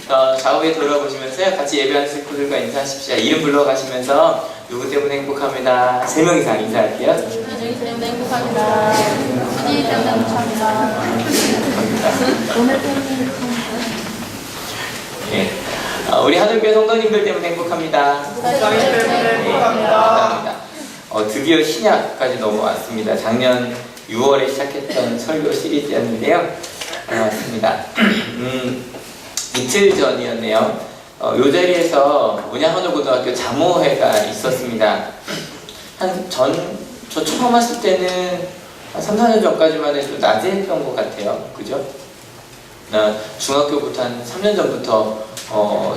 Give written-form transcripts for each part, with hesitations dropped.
좌우에 돌아보시면서요. 같이 예배하는 식구들과 인사하십시오. 이름 불러가시면서 누구 때문에 행복합니다. 3명 이상 인사할게요. 여기 때문에 행복합니다. 신이 때문에 행복합니다. 오늘 때문에 예. 우리 하늘교회 성도님들 때문에 행복합니다. 저희 때문에 행복합니다. 감사합니다. 드디어 신약까지 넘어왔습니다. 작년 6월에 시작했던 설교 시리즈였는데요. 맞습니다. 이틀 전이었네요. 요 자리에서 문양하늘고등학교 자모회가 있었습니다. 저 처음 왔을 때는 한 3, 4년 전까지만 해도 낮에 했던 것 같아요. 그죠? 중학교부터 한 3년 전부터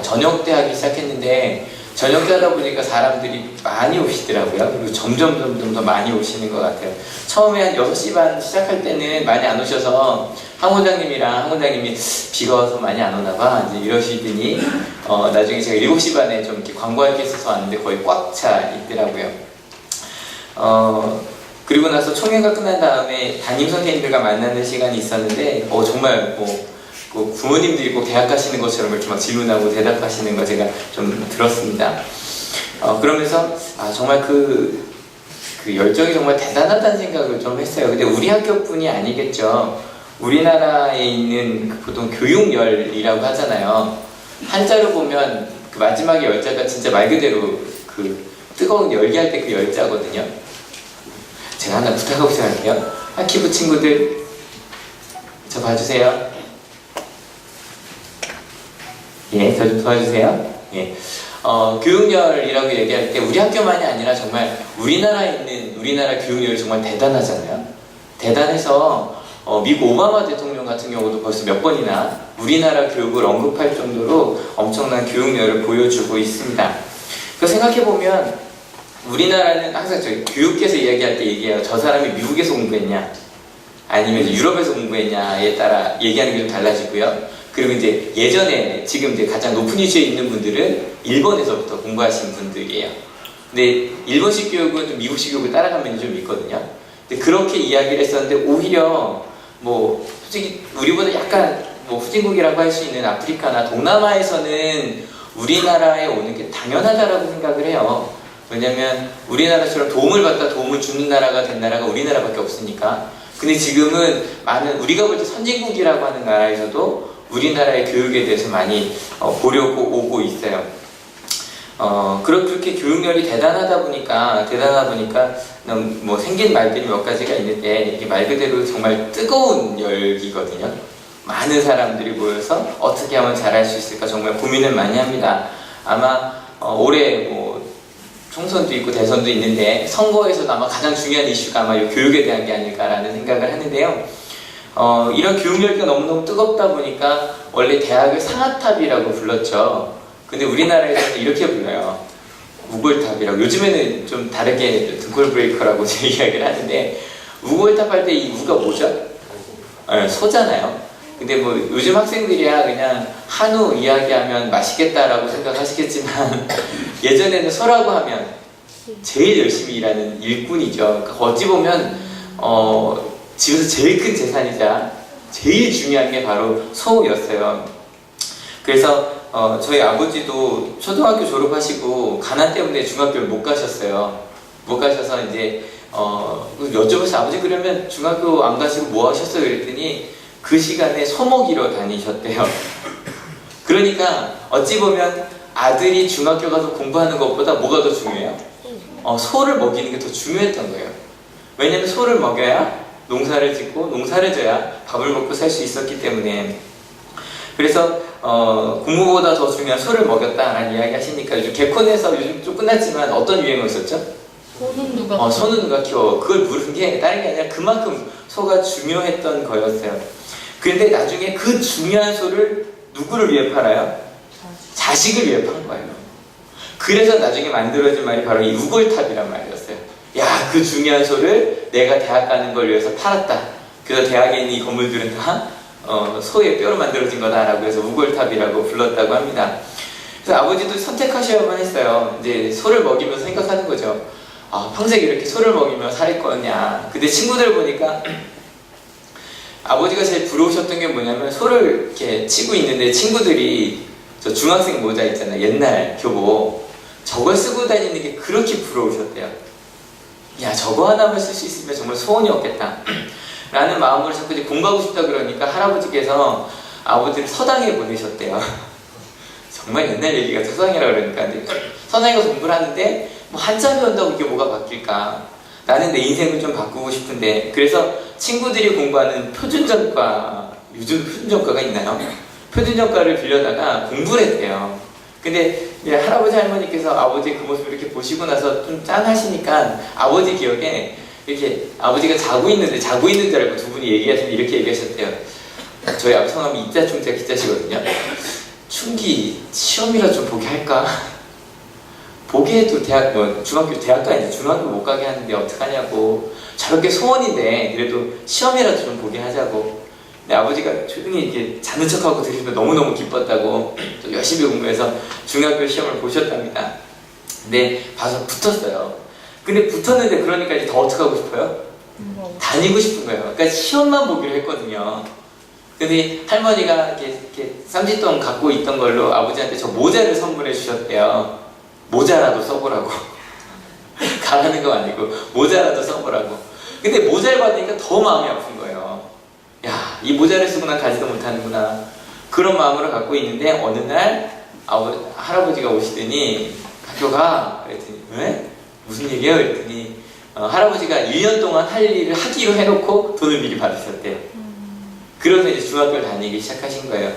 저녁 때 하기 시작했는데 저녁 때 하다 보니까 사람들이 많이 오시더라고요. 그리고 점점 더 많이 오시는 것 같아요. 처음에 한 6시 반 시작할 때는 많이 안 오셔서 항원장님이랑 항원장님이 비가 와서 많이 안 오나 봐 이제 이러시더니 나중에 제가 7시 반에 좀 이렇게 광고할 게 있어서 왔는데 거의 꽉 차 있더라고요. 그리고 나서 총회가 끝난 다음에 담임 선생님들과 만나는 시간이 있었는데 정말 부모님들이 꼭 대학 가시는 것처럼 이렇게 막 질문하고 대답하시는 거 제가 좀 들었습니다. 그러면서 정말 그 열정이 정말 대단하다는 생각을 좀 했어요. 근데 우리 학교뿐이 아니겠죠. 우리나라에 있는 보통 교육열이라고 하잖아요. 한자로 보면 그 마지막에 열자가 진짜 말 그대로 그 뜨거운 열기 할 때 그 열자거든요. 제가 하나 부탁하고 시작할게요. 하키부 친구들 저 봐주세요. 예, 저 좀 도와주세요. 예. 교육열이라고 얘기할 때 우리 학교만이 아니라 정말 우리나라에 있는 우리나라 교육열이 정말 대단하잖아요. 대단해서 미국 오바마 대통령 같은 경우도 벌써 몇 번이나 우리나라 교육을 언급할 정도로 엄청난 교육열을 보여주고 있습니다. 그래서 생각해보면 우리나라는 항상 저희 교육계에서 이야기할 때 얘기해요. 저 사람이 미국에서 공부했냐 아니면 이제 유럽에서 공부했냐에 따라 얘기하는 게 좀 달라지고요. 그리고 이제 예전에 지금 이제 가장 높은 위치에 있는 분들은 일본에서부터 공부하신 분들이에요. 근데 일본식 교육은 좀 미국식 교육을 따라간 면이 좀 있거든요. 근데 그렇게 이야기를 했었는데 오히려 솔직히 우리보다 약간 후진국이라고 할 수 있는 아프리카나 동남아에서는 우리나라에 오는 게 당연하다라고 생각을 해요. 왜냐면 우리나라처럼 도움을 받다 도움을 주는 나라가 된 나라가 우리나라밖에 없으니까. 근데 지금은 우리가 볼 때 선진국이라고 하는 나라에서도 우리나라의 교육에 대해서 많이 보려고 오고 있어요. 그렇게 교육열이 대단하다 보니까 생긴 말들이 몇 가지가 있는데 이게 말 그대로 정말 뜨거운 열기거든요. 많은 사람들이 모여서 어떻게 하면 잘할 수 있을까 정말 고민을 많이 합니다. 아마 올해 총선도 있고 대선도 있는데 선거에서도 아마 가장 중요한 이슈가 아마 이 교육에 대한 게 아닐까라는 생각을 하는데요. 이런 교육열기가 너무너무 뜨겁다 보니까 원래 대학을 상아탑이라고 불렀죠. 근데 우리나라에서는 이렇게 불러요. 우골탑이라고. 요즘에는 좀 다르게 등골 브레이커라고 제 이야기를 하는데 우골탑 할 때 이 우가 뭐죠? 소잖아요. 근데 요즘 학생들이야 그냥 한우 이야기하면 맛있겠다라고 생각하시겠지만 예전에는 소라고 하면 제일 열심히 일하는 일꾼이죠. 그러니까 어찌 보면 집에서 제일 큰 재산이자 제일 중요한 게 바로 소였어요. 그래서 저희 아버지도 초등학교 졸업하시고 가난 때문에 중학교를 못 가셨어요. 못 가셔서 이제 여쭤봤어요. 아버지 그러면 중학교 안 가시고 뭐 하셨어요? 그랬더니 그 시간에 소 먹이러 다니셨대요. 그러니까 어찌 보면 아들이 중학교 가서 공부하는 것보다 뭐가 더 중요해요? 소를 먹이는 게 더 중요했던 거예요. 왜냐면 소를 먹여야 농사를 짓고 농사를 져야 밥을 먹고 살 수 있었기 때문에. 그래서 공부보다 더 중요한 소를 먹였다라는 이야기 하시니까 요즘 개콘에서 요즘 좀 끝났지만 어떤 유행어 있었죠? 소는 누가 키워. 그걸 물은 게 다른 게 아니라 그만큼 소가 중요했던 거였어요. 그런데 나중에 그 중요한 소를 누구를 위해 팔아요? 자식을 위해 판 거예요. 그래서 나중에 만들어진 말이 바로 이 우골탑이란 말이었어요. 야, 그 중요한 소를 내가 대학 가는 걸 위해서 팔았다. 그래서 대학에 있는 이 건물들은 다 소의 뼈로 만들어진 거다라고 해서 우골탑이라고 불렀다고 합니다. 그래서 아버지도 선택하셔야만 했어요. 이제 소를 먹이면서 생각하는 거죠. 평생 이렇게 소를 먹이며 살 거냐. 근데 친구들 보니까 아버지가 제일 부러우셨던 게 뭐냐면 소를 이렇게 치고 있는데 친구들이 저 중학생 모자 있잖아요. 옛날 교복. 저걸 쓰고 다니는 게 그렇게 부러우셨대요. 야, 저거 하나만 쓸 수 있으면 정말 소원이 없겠다. 라는 마음으로 자꾸 이제 공부하고 싶다 그러니까 할아버지께서 아버지를 서당에 보내셨대요. 정말 옛날 얘기 같아. 서당이라 그러니까. 근데 서당에 가서 공부를 하는데 뭐 한자 배운다고 이게 뭐가 바뀔까? 나는 내 인생을 좀 바꾸고 싶은데. 그래서 친구들이 공부하는 표준전과, 요즘 표준전과가 있나요? 표준전과를 빌려다가 공부를 했대요. 근데 이제 할아버지 할머니께서 아버지의 그 모습을 이렇게 보시고 나서 좀 짠하시니까 아버지 기억에 이렇게 아버지가 자고 있는 줄 알고 두 분이 얘기하시는데 이렇게 얘기하셨대요. 저희 아버지 성함이 이자충자 기자시거든요. 충기 시험이라 좀 보게 할까? 보게 해도 대학, 중학교, 대학가 이제 중학교 못 가게 하는데 어떡하냐고. 저렇게 소원인데 그래도 시험이라도 좀 보게 하자고. 근데 아버지가 조용히 이렇게 자는 척하고 들으시면 너무너무 기뻤다고 또 열심히 공부해서 중학교 시험을 보셨답니다. 근데 봐서 붙었어요. 근데 붙었는데 그러니까 이제 더 어떡하고 싶어요? 다니고 싶은 거예요. 그러니까 시험만 보기로 했거든요. 근데 할머니가 이렇게 쌈짓돈 갖고 있던 걸로 아버지한테 저 모자를 선물해 주셨대요. 모자라도 써보라고. 가라는 거 아니고 모자라도 써보라고. 근데 모자를 받으니까 더 마음이 아픈 거예요. 야, 이 모자를 쓰고 난 가지도 못하는구나. 그런 마음으로 갖고 있는데 어느 날 할아버지가 오시더니 학교 가. 그랬더니 왜? 무슨 얘기예요? 그랬더니 할아버지가 1년 동안 할 일을 하기로 해놓고 돈을 미리 받으셨대요. 그래서 이제 중학교를 다니기 시작하신 거예요.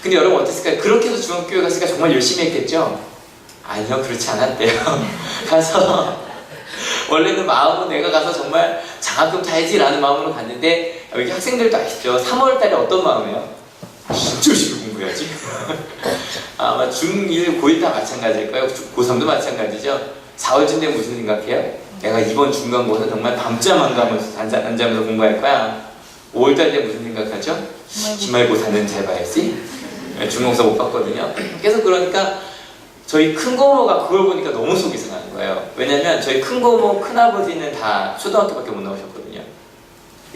근데 여러분 어땠을까요? 그렇게 해서 중학교에 갔으니까 정말 열심히 했겠죠? 아니요, 그렇지 않았대요. 가서 원래는 마음은 내가 가서 정말 장학금 타야지라는 마음으로 갔는데 여기 학생들도 아시죠? 3월 달에 어떤 마음이에요? 진짜 열심히 공부해야지. 아마 중1, 고1 다 마찬가지일 거예요. 고3도 마찬가지죠. 4월쯤 되면 무슨 생각해요? 내가 이번 중간고사 정말 밤잠 안 자면서 공부할 거야. 5월달 되면 무슨 생각하죠? 기말고사는 잘 봐야지. 중간고사 못 봤거든요. 계속 그러니까 저희 큰 고모가 그걸 보니까 너무 속이 상하는 거예요. 왜냐면 저희 큰 고모, 큰아버지는 다 초등학교밖에 못 나오셨거든요.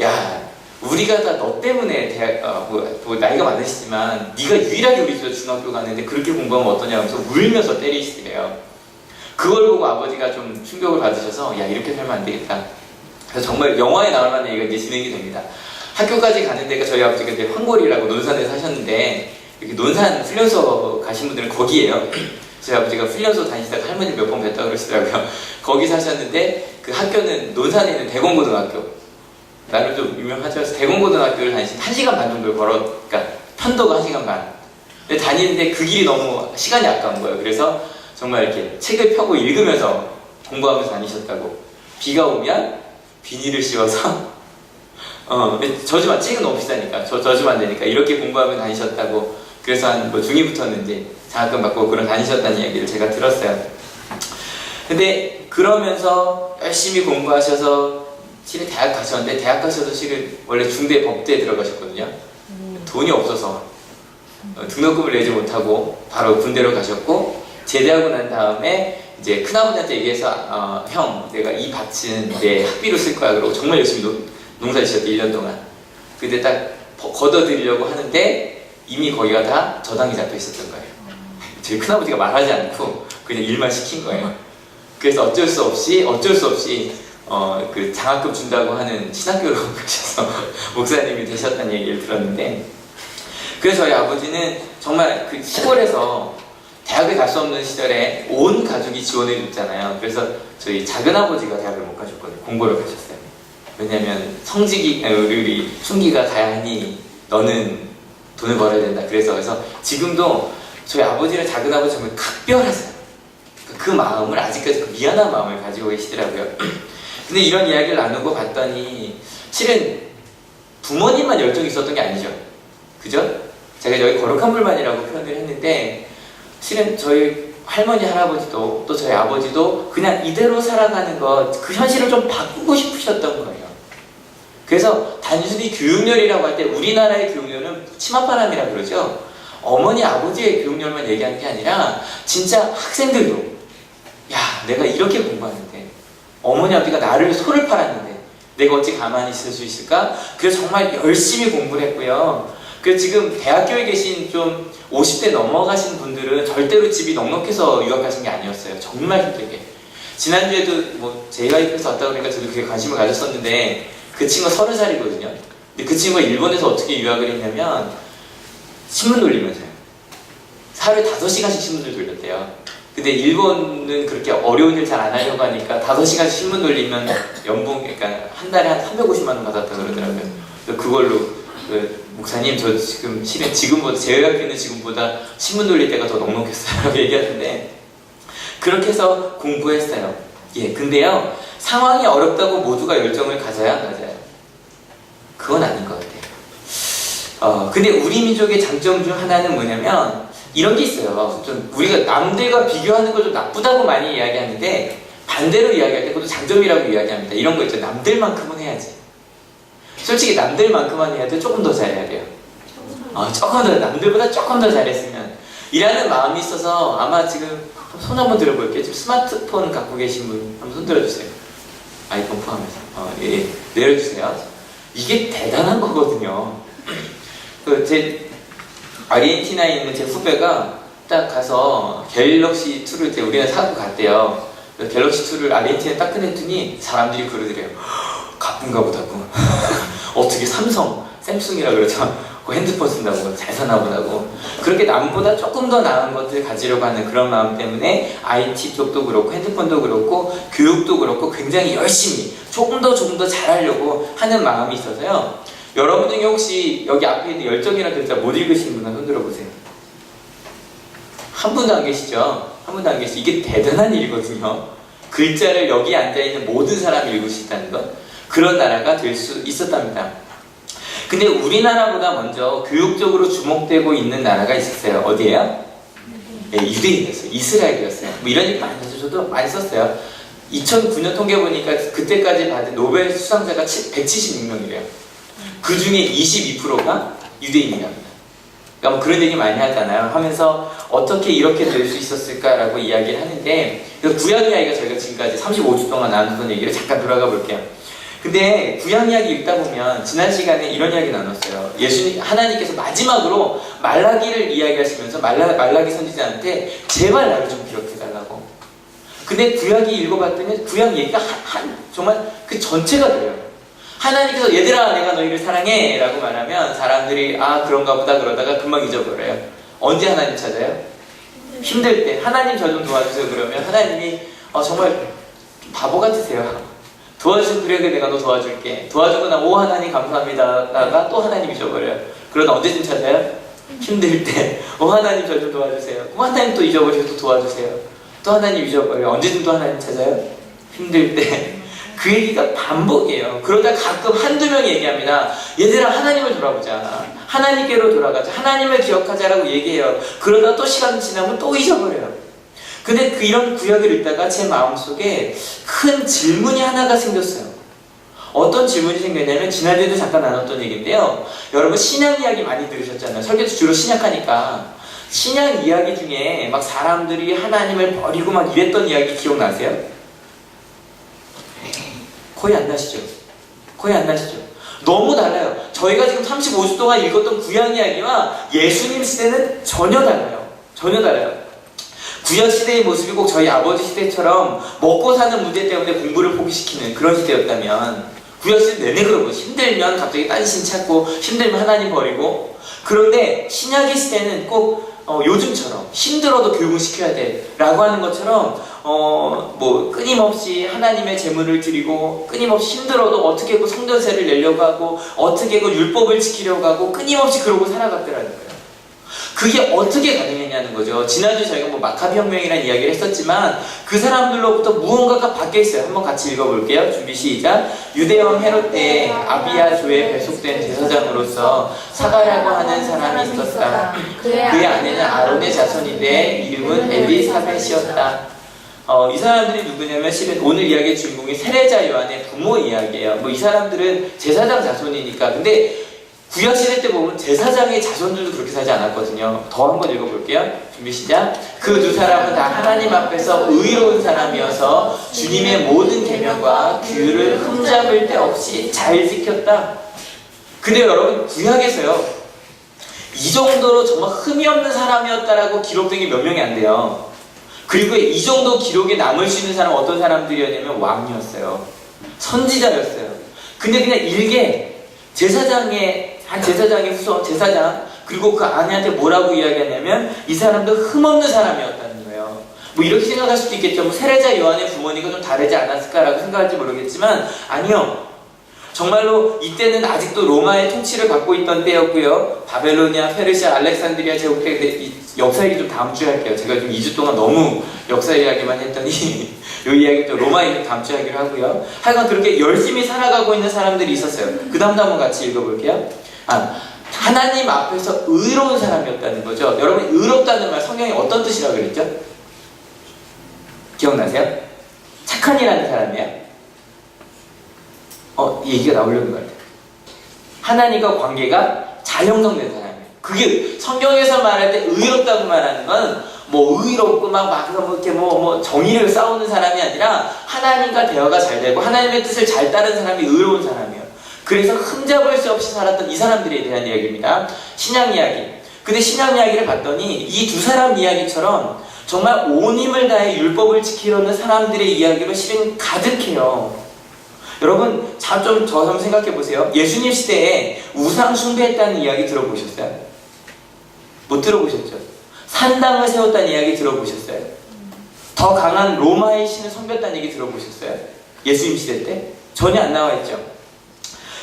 야, 우리가 다 너 때문에 대학, 나이가 많으시지만 네가 유일하게 우리 집에서 중학교 가는데 그렇게 공부하면 어떠냐 하면서 울면서 때리시더래요. 그걸 보고 아버지가 좀 충격을 받으셔서 야, 이렇게 살면 안 되겠다. 그래서 정말 영화에 나올 만한 얘기가 이제 진행이 됩니다. 학교까지 가는 데가 저희 아버지가 이제 황골이라고 논산에 사셨는데 이렇게 논산 훈련소 가신 분들은 거기에요. 저희 아버지가 훈련소 다니시다가 할머니 몇 번 뵀다고 그러시더라고요. 거기 사셨는데 그 학교는 논산에 있는 대공고등학교. 나름 좀 유명하죠. 그래서 대공고등학교를 다니시는데 1시간 반 정도를 그러니까 편도가 1시간 반. 근데 다니는데 그 길이 너무 시간이 아까운 거예요. 그래서 정말 이렇게 책을 펴고 읽으면서 공부하면서 다니셨다고. 비가 오면 비닐을 씌워서 젖으면 책은 너무 비싸니까 젖으면 안 되니까 이렇게 공부하며 다니셨다고. 그래서 한 중2부터는 이제 장학금 받고 그런 다니셨다는 이야기를 제가 들었어요. 근데 그러면서 열심히 공부하셔서 실은 대학 가셨는데 대학 가셔도 실은 원래 중대 법대에 들어가셨거든요. 돈이 없어서 등록금을 내지 못하고 바로 군대로 가셨고 제대하고 난 다음에 이제 큰아버지한테 얘기해서 형, 내가 이 밭은 내 학비로 쓸 거야. 그러고 정말 열심히 농사 지셨대 1년 동안. 근데 딱 걷어들이려고 하는데 이미 거기가 다 저당이 잡혀 있었던 거예요. 저희 큰아버지가 말하지 않고 그냥 일만 시킨 거예요. 그래서 어쩔 수 없이 그 장학금 준다고 하는 신학교로 가셔서 목사님이 되셨다는 얘기를 들었는데, 그래서 저희 아버지는 정말 그 시골에서 대학을 갈 수 없는 시절에 온 가족이 지원해 줬잖아요. 그래서 저희 작은아버지가 대학을 못 가셨거든요. 공부를 가셨어요. 왜냐면 우리 춘기가 가야 하니 너는 돈을 벌어야 된다. 그래서 지금도 저희 아버지랑 작은아버지 정말 각별하세요. 그 마음을 아직까지 그 미안한 마음을 가지고 계시더라고요. 근데 이런 이야기를 나누고 봤더니 실은 부모님만 열정이 있었던 게 아니죠. 그죠? 제가 여기 거룩한 물만이라고 표현을 했는데 실은 저희 할머니, 할아버지도 또 저희 아버지도 그냥 이대로 살아가는 것, 그 현실을 좀 바꾸고 싶으셨던 거예요. 그래서 단순히 교육열이라고 할 때 우리나라의 교육열은 치맛바람이라 그러죠. 어머니, 아버지의 교육열만 얘기하는 게 아니라 진짜 학생들도 야, 내가 이렇게 공부하는데 어머니, 아버지가 나를 소를 팔았는데 내가 어찌 가만히 있을 수 있을까? 그래서 정말 열심히 공부를 했고요. 그래서 지금 대학교에 계신 좀 50대 넘어가신 분들은 절대로 집이 넉넉해서 유학하신 게 아니었어요. 정말 힘들게. 지난주에도 뭐 JYP에서 왔다 그러니까 저도 그게 관심을 가졌었는데 그 친구가 30살이거든요. 근데 그 친구가 일본에서 어떻게 유학을 했냐면 신문 돌리면서요. 하루에 5시간씩 신문을 돌렸대요. 근데 일본은 그렇게 어려운 일 잘 안 하려고 하니까 5시간씩 신문 돌리면 연봉, 그러니까 한 달에 한 350만 원 받았다 그러더라고요. 그래서 그걸로 목사님 저 지금 실은 지금보다 제 학교는 지금보다 신문 돌릴 때가 더 넉넉했어요 라고 얘기하는데 그렇게 해서 공부했어요. 예, 근데요 상황이 어렵다고 모두가 열정을 가져야 안 가져요? 그건 아닌 것 같아요. 근데 우리 민족의 장점 중 하나는 뭐냐면 이런 게 있어요. 좀 우리가 남들과 비교하는 걸 좀 나쁘다고 많이 이야기하는데 반대로 이야기할 때 그것도 장점이라고 이야기합니다. 이런 거 있죠. 남들만큼은 해야지. 솔직히 남들만큼만 해야 돼. 조금 더 잘해야 돼요. 조금 더 남들보다 조금 더 잘했으면 이라는 마음이 있어서 아마 지금 손 한번 들어볼게요. 지금 스마트폰 갖고 계신 분 한번 손 들어주세요. 아이폰 포함해서 예, 내려주세요. 이게 대단한 거거든요. 제 아르헨티나에 있는 제 후배가 딱 가서 갤럭시 2를 우리는 사고 갔대요. 갤럭시 2를 아르헨티나에 딱 꺼냈더니 사람들이 그러더래요. 가쁜가 보다고. 어떻게 샘숭이라 그러죠. 그 핸드폰 쓴다고 잘 사나 보다고. 그렇게 남보다 조금 더 나은 것들 가지려고 하는 그런 마음 때문에 IT 쪽도 그렇고 핸드폰도 그렇고 교육도 그렇고 굉장히 열심히 조금 더 잘하려고 하는 마음이 있어서요. 여러분 중에 혹시 여기 앞에 있는 열정이라는 글자 못 읽으시는 분 손 들어보세요. 한 분도 안 계시죠? 한 분도 안 계시죠? 이게 대단한 일이거든요. 글자를 여기 앉아있는 모든 사람이 읽을 수 있다는 것. 그런 나라가 될 수 있었답니다. 근데 우리나라보다 먼저 교육적으로 주목되고 있는 나라가 있었어요. 어디예요? 네, 유대인이었어요. 이스라엘이었어요. 뭐 이런 얘기 많이 해서 저도 많이 썼어요. 2009년 통계 보니까 그때까지 받은 노벨 수상자가 176명이래요. 그 중에 22%가 유대인이랍니다. 그러니까 뭐 그런 얘기 많이 하잖아요. 하면서 어떻게 이렇게 될 수 있었을까라고 이야기를 하는데 구약 이야기가 저희가 지금까지 35주 동안 나눴던 얘기를 잠깐 돌아가 볼게요. 근데 구약 이야기 읽다 보면 지난 시간에 이런 이야기 나눴어요. 하나님께서 마지막으로 말라기를 이야기하시면서 말라기 선지자한테 제발 나를 좀 기억해달라고. 근데 구약이 읽어봤더니 구약 얘기가 정말 그 전체가 돼요. 하나님께서 얘들아 내가 너희를 사랑해 라고 말하면 사람들이 그런가 보다 그러다가 금방 잊어버려요. 언제 하나님 찾아요? 힘들 때 하나님 저 좀 도와주세요 그러면 하나님이 정말 좀 바보 같으세요. 도와주세요. 그래 내가 너 도와줄게. 도와주고 나 오 하나님 감사합니다 다가 또 하나님 잊어버려요. 그러다 언제쯤 찾아요? 힘들 때 하나님 저 좀 도와주세요. 그럼 하나님 또 잊어버리고 또 도와주세요. 또 하나님 잊어버려요. 언제쯤 또 하나님 찾아요? 힘들 때. 그 얘기가 반복이에요. 그러다 가끔 한두 명이 얘기합니다. 얘들아 하나님을 돌아보자. 하나님께로 돌아가자. 하나님을 기억하자라고 얘기해요. 그러다 또 시간 지나면 또 잊어버려요. 근데 이런 구약을 읽다가 제 마음속에 큰 질문이 하나가 생겼어요. 어떤 질문이 생겼냐면 지난주에도 잠깐 나눴던 얘기인데요. 여러분 신약 이야기 많이 들으셨잖아요. 설교도 주로 신약하니까 신약 이야기 중에 막 사람들이 하나님을 버리고 막 이랬던 이야기 기억나세요? 거의 안 나시죠? 거의 안 나시죠? 너무 달라요. 저희가 지금 35주 동안 읽었던 구약 이야기와 예수님 시대는 전혀 달라요. 전혀 달라요. 구약 시대의 모습이 꼭 저희 아버지 시대처럼 먹고 사는 문제 때문에 공부를 포기시키는 그런 시대였다면 구약 시대 내내 그러고 힘들면 갑자기 딴 신 찾고 힘들면 하나님 버리고 그런데 신약의 시대는 꼭 요즘처럼 힘들어도 교육을 시켜야 돼 라고 하는 것처럼 뭐 끊임없이 하나님의 제물을 드리고 끊임없이 힘들어도 어떻게 그 성전세를 내려고 하고 어떻게 그 율법을 지키려고 하고 끊임없이 그러고 살아갔더라는 거예요. 그게 어떻게 가능했냐는 거죠. 지난주 저희가 뭐 마카비 혁명이라는 이야기를 했었지만 그 사람들로부터 무언가가 바뀌어 있어요. 한번 같이 읽어볼게요. 준비 시작. 유대왕 헤롯 때 아비야조에 배속된 제사장으로서 사가랴고 하는 사람이 있었다. 그의 아내는 아론의 자손인데 이름은 엘리사벳이었다. 이 사람들이 누구냐면 실은 오늘 이야기의 주인공이 세례자 요한의 부모 이야기예요. 뭐 이 사람들은 제사장 자손이니까. 근데 구약시대 때 보면 제사장의 자손들도 그렇게 살지 않았거든요. 더 한번 읽어볼게요. 준비 시작. 그 두 사람은 다 하나님 앞에서 의로운 사람이어서 주님의 모든 계명과 규율을 흠잡을 데 없이 잘 지켰다. 근데 여러분 구약에서요 이 정도로 정말 흠이 없는 사람이었다라고 기록된 게 몇 명이 안 돼요. 그리고 이 정도 기록에 남을 수 있는 사람은 어떤 사람들이었냐면 왕이었어요. 선지자였어요. 근데 그냥 일개 제사장의 후손, 제사장, 그리고 그 아내한테 뭐라고 이야기하냐면 이 사람도 흠없는 사람이었다는 거예요. 뭐 이렇게 생각할 수도 있겠죠. 뭐 세례자 요한의 부모님과 좀 다르지 않았을까라고 생각할지 모르겠지만 아니요. 정말로 이때는 아직도 로마의 통치를 받고 있던 때였고요. 바벨로니아, 페르시아, 알렉산드리아 제국 때 역사 얘기 좀 다음 주에 할게요. 제가 좀 2주 동안 너무 역사 이야기만 했더니 이 이야기 또 로마 얘기 다음 주에 하기로 하고요. 하여간 그렇게 열심히 살아가고 있는 사람들이 있었어요. 그 다음도 한번 같이 읽어볼게요. 하나님 앞에서 의로운 사람이었다는 거죠. 여러분 의롭다는 말 성경에 어떤 뜻이라고 그랬죠? 기억나세요? 착한 이라는 사람이에요. 이 얘기가 나오려는 것 같아요. 하나님과 관계가 잘 형성된 사람이에요. 그게 성경에서 말할 때 의롭다고 말하는 건 뭐 의롭고 막 이렇게 뭐 정의를 싸우는 사람이 아니라 하나님과 대화가 잘 되고 하나님의 뜻을 잘 따른 사람이 의로운 사람이에요. 그래서 흠잡을 수 없이 살았던 이 사람들에 대한 이야기입니다. 신앙 이야기. 근데 신앙 이야기를 봤더니 이 두 사람 이야기처럼 정말 온 힘을 다해 율법을 지키려는 사람들의 이야기로 실은 가득해요. 여러분 저 한번 생각해 보세요. 예수님 시대에 우상 숭배했다는 이야기 들어보셨어요? 못 들어보셨죠? 산당을 세웠다는 이야기 들어보셨어요? 더 강한 로마의 신을 섬겼다는 얘기 들어보셨어요? 예수님 시대 때? 전혀 안 나와 있죠.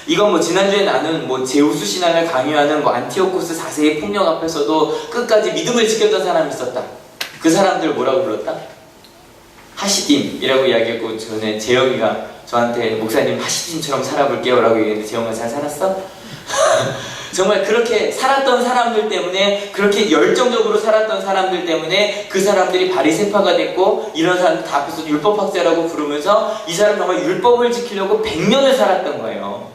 이건 뭐 지난주에 나눈 뭐 제우스 신앙을 강요하는 뭐 안티오코스 4세의 폭력 앞에서도 끝까지 믿음을 지켰던 사람이 있었다. 그 사람들 뭐라고 불렀다? 하시딤이라고 이야기했고 전에 재영이가 저한테 목사님 하시딤처럼 살아볼게요 라고 얘기했는데 재영아 잘 살았어? 정말 그렇게 살았던 사람들 때문에 그렇게 열정적으로 살았던 사람들 때문에 그 사람들이 바리새파가 됐고 이런 사람들 다 앞에서 율법학자라고 부르면서 이 사람 정말 율법을 지키려고 100년을 살았던 거예요.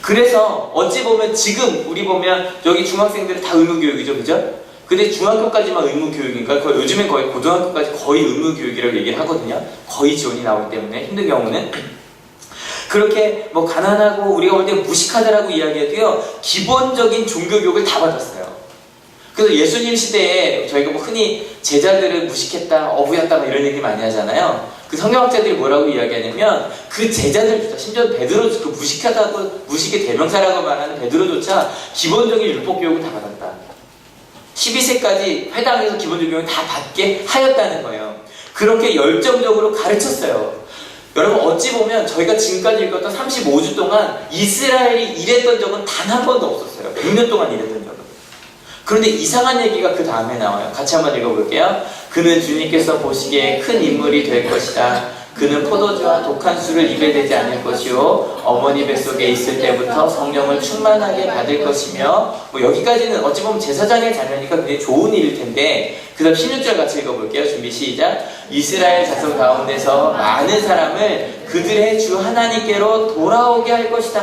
그래서 어찌 보면 지금 우리 보면 여기 중학생들은 다 의무교육이죠, 그죠? 근데 중학교까지만 의무교육이니까 요즘엔 거의 고등학교까지 거의 의무교육이라고 얘기를 하거든요. 거의 지원이 나오기 때문에 힘든 경우는 그렇게 뭐 가난하고 우리가 볼 때 무식하다라고 이야기해도요 기본적인 종교교육을 다 받았어요. 그래서 예수님 시대에 저희가 뭐 흔히 제자들을 무식했다, 어부였다 막 이런 얘기 많이 하잖아요. 그 성경학자들이 뭐라고 이야기하냐면 그 제자들조차 심지어 베드로 그 무식의 대명사라고 말하는 베드로조차 기본적인 율법 교육을 다 받았다. 12세까지 회당에서 기본적인 교육을 다 받게 하였다는 거예요. 그렇게 열정적으로 가르쳤어요. 여러분 어찌 보면 저희가 지금까지 읽었던 35주 동안 이스라엘이 일했던 적은 단 한 번도 없었어요. 100년 동안 일했던 적은. 그런데 이상한 얘기가 그 다음에 나와요. 같이 한번 읽어볼게요. 그는 주님께서 보시기에 큰 인물이 될 것이다. 그는 포도주와 독한 술을 입에 대지 않을 것이요 어머니 뱃속에 있을 때부터 성령을 충만하게 받을 것이며 뭐 여기까지는 어찌 보면 제사장의 자녀니까 굉장히 좋은 일일 텐데 그 다음 16절 같이 읽어볼게요. 준비 시작. 이스라엘 자손 가운데서 많은 사람을 그들의 주 하나님께로 돌아오게 할 것이다.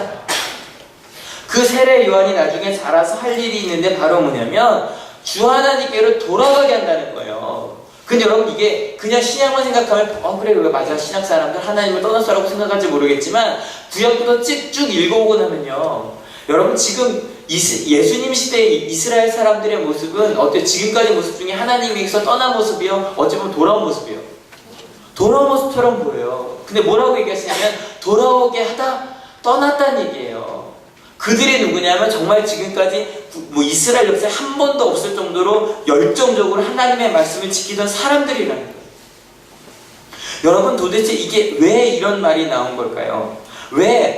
그 세례 요한이 나중에 자라서 할 일이 있는데 바로 뭐냐면 주 하나님께로 돌아가게 한다는 거예요. 근데 여러분 이게 그냥 신약만 생각하면 그래 맞아 신약 사람들 하나님을 떠났어라고 생각할지 모르겠지만 구약부터 쭉 읽어오고 나면요 여러분 지금 예수님 시대의 이스라엘 사람들의 모습은 어때요? 지금까지 모습 중에 하나님에게서 떠난 모습이요 어찌 보면 돌아온 모습이요 돌아온 모습처럼 보여요. 근데 뭐라고 얘기하시냐면 돌아오게 하다 떠났다는 얘기예요. 그들이 누구냐면 정말 지금까지 뭐 이스라엘 역사에 한 번도 없을 정도로 열정적으로 하나님의 말씀을 지키던 사람들이라는 거예요. 여러분 도대체 이게 왜 이런 말이 나온 걸까요? 왜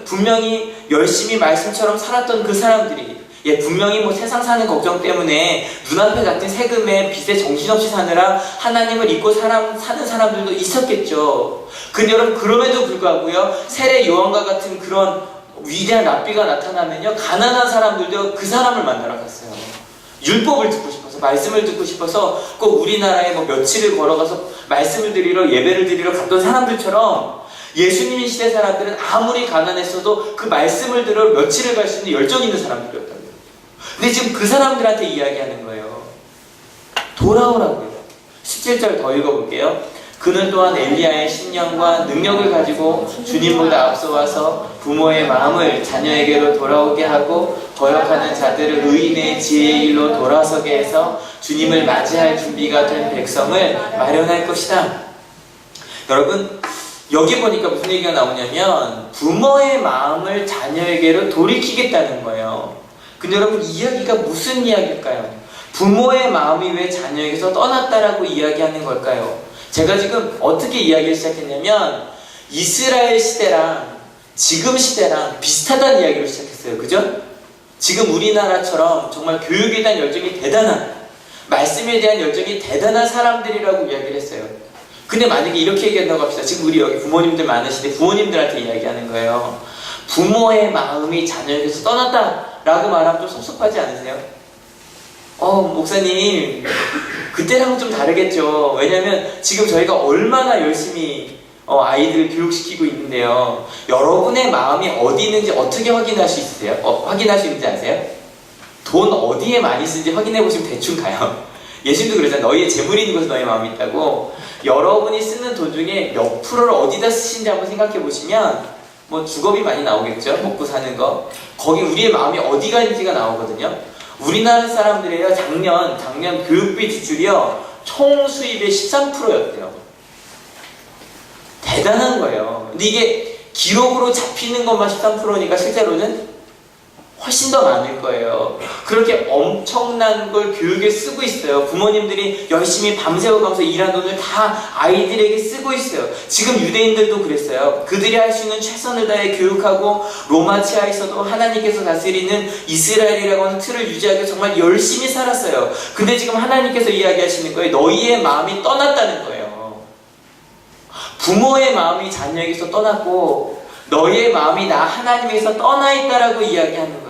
분명히 열심히 말씀처럼 살았던 그 사람들이 분명히 뭐 세상 사는 걱정 때문에 눈앞에 닥친 세금에 빚에 정신없이 사느라 하나님을 잊고 사는 사람들도 있었겠죠. 근데 여러분 그럼에도 불구하고요 세례 요한과 같은 그런 위대한 랍비가 나타나면요 가난한 사람들도 그 사람을 만나러 갔어요. 율법을 듣고 싶어서 말씀을 듣고 싶어서 꼭 우리나라에 뭐 며칠을 걸어가서 말씀을 드리러 예배를 드리러 갔던 사람들처럼 예수님 시대 사람들은 아무리 가난했어도 그 말씀을 들으러 며칠을 갈 수 있는 열정 있는 사람들이었다는 거예요. 근데 지금 그 사람들한테 이야기하는 거예요. 돌아오라고요. 17절 더 읽어볼게요. 그는 또한 엘리야의 신령과 능력을 가지고 주님보다 앞서와서 부모의 마음을 자녀에게로 돌아오게 하고 거역하는 자들을 의인의 지혜의 일로 돌아서게 해서 주님을 맞이할 준비가 된 백성을 마련할 것이다. 여러분, 여기 보니까 무슨 얘기가 나오냐면 부모의 마음을 자녀에게로 돌이키겠다는 거예요. 근데 여러분, 이 이야기가 무슨 이야기일까요? 부모의 마음이 왜 자녀에게서 떠났다라고 이야기하는 걸까요? 제가 지금 어떻게 이야기를 시작했냐면 이스라엘 시대랑 지금 시대랑 비슷하다는 이야기를 시작했어요. 그죠? 지금 우리나라처럼 정말 교육에 대한 열정이 대단한, 말씀에 대한 열정이 대단한 사람들이라고 이야기를 했어요. 근데 만약에 이렇게 얘기한다고 합시다. 지금 우리 여기 부모님들 많으신데 부모님들한테 이야기하는 거예요. 부모의 마음이 자녀에게서 떠났다라고 말하면 좀 섭섭하지 않으세요? 목사님, 그때랑은 좀 다르겠죠. 왜냐면 지금 저희가 얼마나 열심히 아이들을 교육시키고 있는데요. 여러분의 마음이 어디 있는지 어떻게 확인할 수 있으세요? 확인할 수 있는지 아세요? 돈 어디에 많이 쓰는지 확인해 보시면 대충 가요. 예수님도 그러잖아요. 너희의 재물이 있는 곳에 너희 마음이 있다고. 여러분이 쓰는 돈 중에 몇 프로를 어디다 쓰시는지 한번 생각해 보시면 뭐 주거비 많이 나오겠죠? 먹고 사는 거. 거기 우리의 마음이 어디가 있는지가 나오거든요. 우리나라 사람들이요, 작년 교육비 지출이요, 총 수입의 13%였대요. 대단한 거예요. 근데 이게 기록으로 잡히는 것만 13%니까 실제로는 훨씬 더 많을 거예요. 그렇게 엄청난 걸 교육에 쓰고 있어요. 부모님들이 열심히 밤새워가면서 일한 돈을 다 아이들에게 쓰고 있어요. 지금 유대인들도 그랬어요. 그들이 할 수 있는 최선을 다해 교육하고 로마 치하에서도 하나님께서 다스리는 이스라엘이라고 하는 틀을 유지하기 위해 정말 열심히 살았어요. 근데 지금 하나님께서 이야기하시는 거예요. 너희의 마음이 떠났다는 거예요. 부모의 마음이 자녀에게서 떠났고 너희의 마음이 나 하나님에게서 떠나 있다라고 이야기하는 거예요.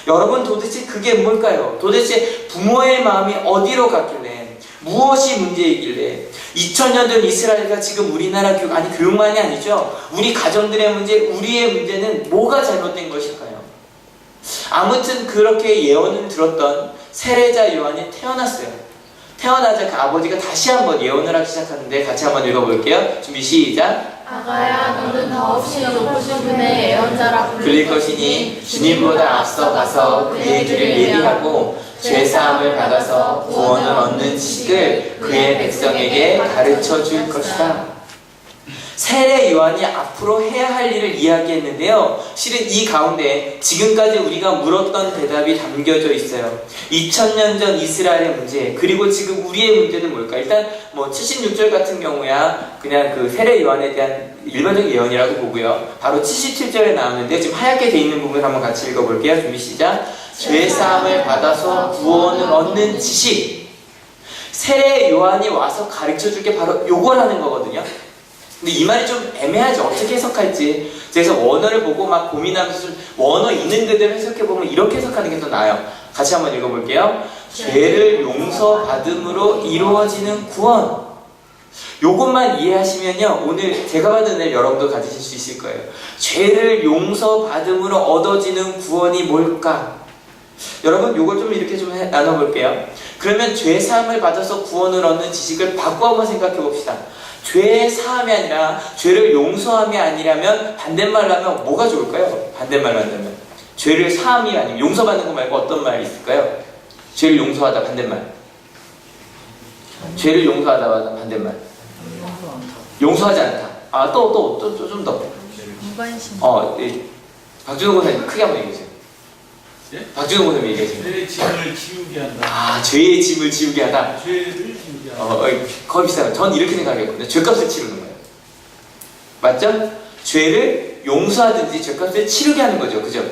여러분, 도대체 그게 뭘까요? 도대체 부모의 마음이 어디로 갔길래, 무엇이 문제이길래 2000년 전 이스라엘과 지금 우리나라 교육, 아니 교육만이 아니죠. 우리 가정들의 문제, 우리의 문제는 뭐가 잘못된 것일까요? 아무튼 그렇게 예언을 들었던 세례자 요한이 태어났어요. 태어나자 그 아버지가 다시 한번 예언을 하기 시작하는데 같이 한번 읽어볼게요. 준비 시작. 아가야, 너는 더없이 높으신 분의 예언자라 불릴 것이니 주님보다 앞서 가서 그의 길을 예비하고 죄사함을 받아서 구원을 얻는 지식을 그의 백성에게 가르쳐 줄 것이다. 세례 요한이 앞으로 해야 할 일을 이야기했는데요. 실은 이 가운데 지금까지 우리가 물었던 대답이 담겨져 있어요. 2000년 전 이스라엘의 문제, 그리고 지금 우리의 문제는 뭘까? 일단 76절 같은 경우야 그냥 그 세례 요한에 대한 일반적인 예언이라고 보고요. 바로 77절에 나오는데 지금 하얗게 돼 있는 부분 한번 같이 읽어볼게요. 준비 시작. 죄사함을 받아서 구원을 얻는 지식. 세례 요한이 와서 가르쳐 줄 게 바로 요걸 하는 거거든요. 근데 이 말이 좀 애매하죠. 어떻게 해석할지. 그래서 원어를 보고 막 고민하면서 좀 원어 있는 그대로 해석해보면 이렇게 해석하는 게 더 나아요. 같이 한번 읽어볼게요. 죄를 용서받음으로 이루어지는 구원. 요것만 이해하시면요, 오늘 제가 받은 일 여러분도 가지실 수 있을 거예요. 죄를 용서받음으로 얻어지는 구원이 뭘까? 여러분, 요걸 좀 이렇게 좀 나눠볼게요. 그러면 죄 사함을 받아서 구원을 얻는 지식을 바꿔 한번 생각해 봅시다. 죄의 사함이 아니라 죄를 용서함이 아니라면 반대말로 하면 뭐가 좋을까요? 반대말로 한다면 죄를 사함이 아니면 용서받는 거 말고 어떤 말이 있을까요? 죄를 용서하다 반대말. 죄를 용서하다 반대말. 용서하지 않다. 또 좀 더. 무관심. 박준호 권사님 크게 한번 얘기해주세요. 예? 박준호 권사님 얘기해주세요. 죄의 짐을 지우게 한다. 죄의 짐을 지우게 하다. 죄를 지우게 한다. 거의 비슷해요. 전 이렇게 생각했거든요. 죄값을 치르는 거예요. 맞죠? 죄를 용서하든지 죄값을 치르게 하는 거죠. 그죠?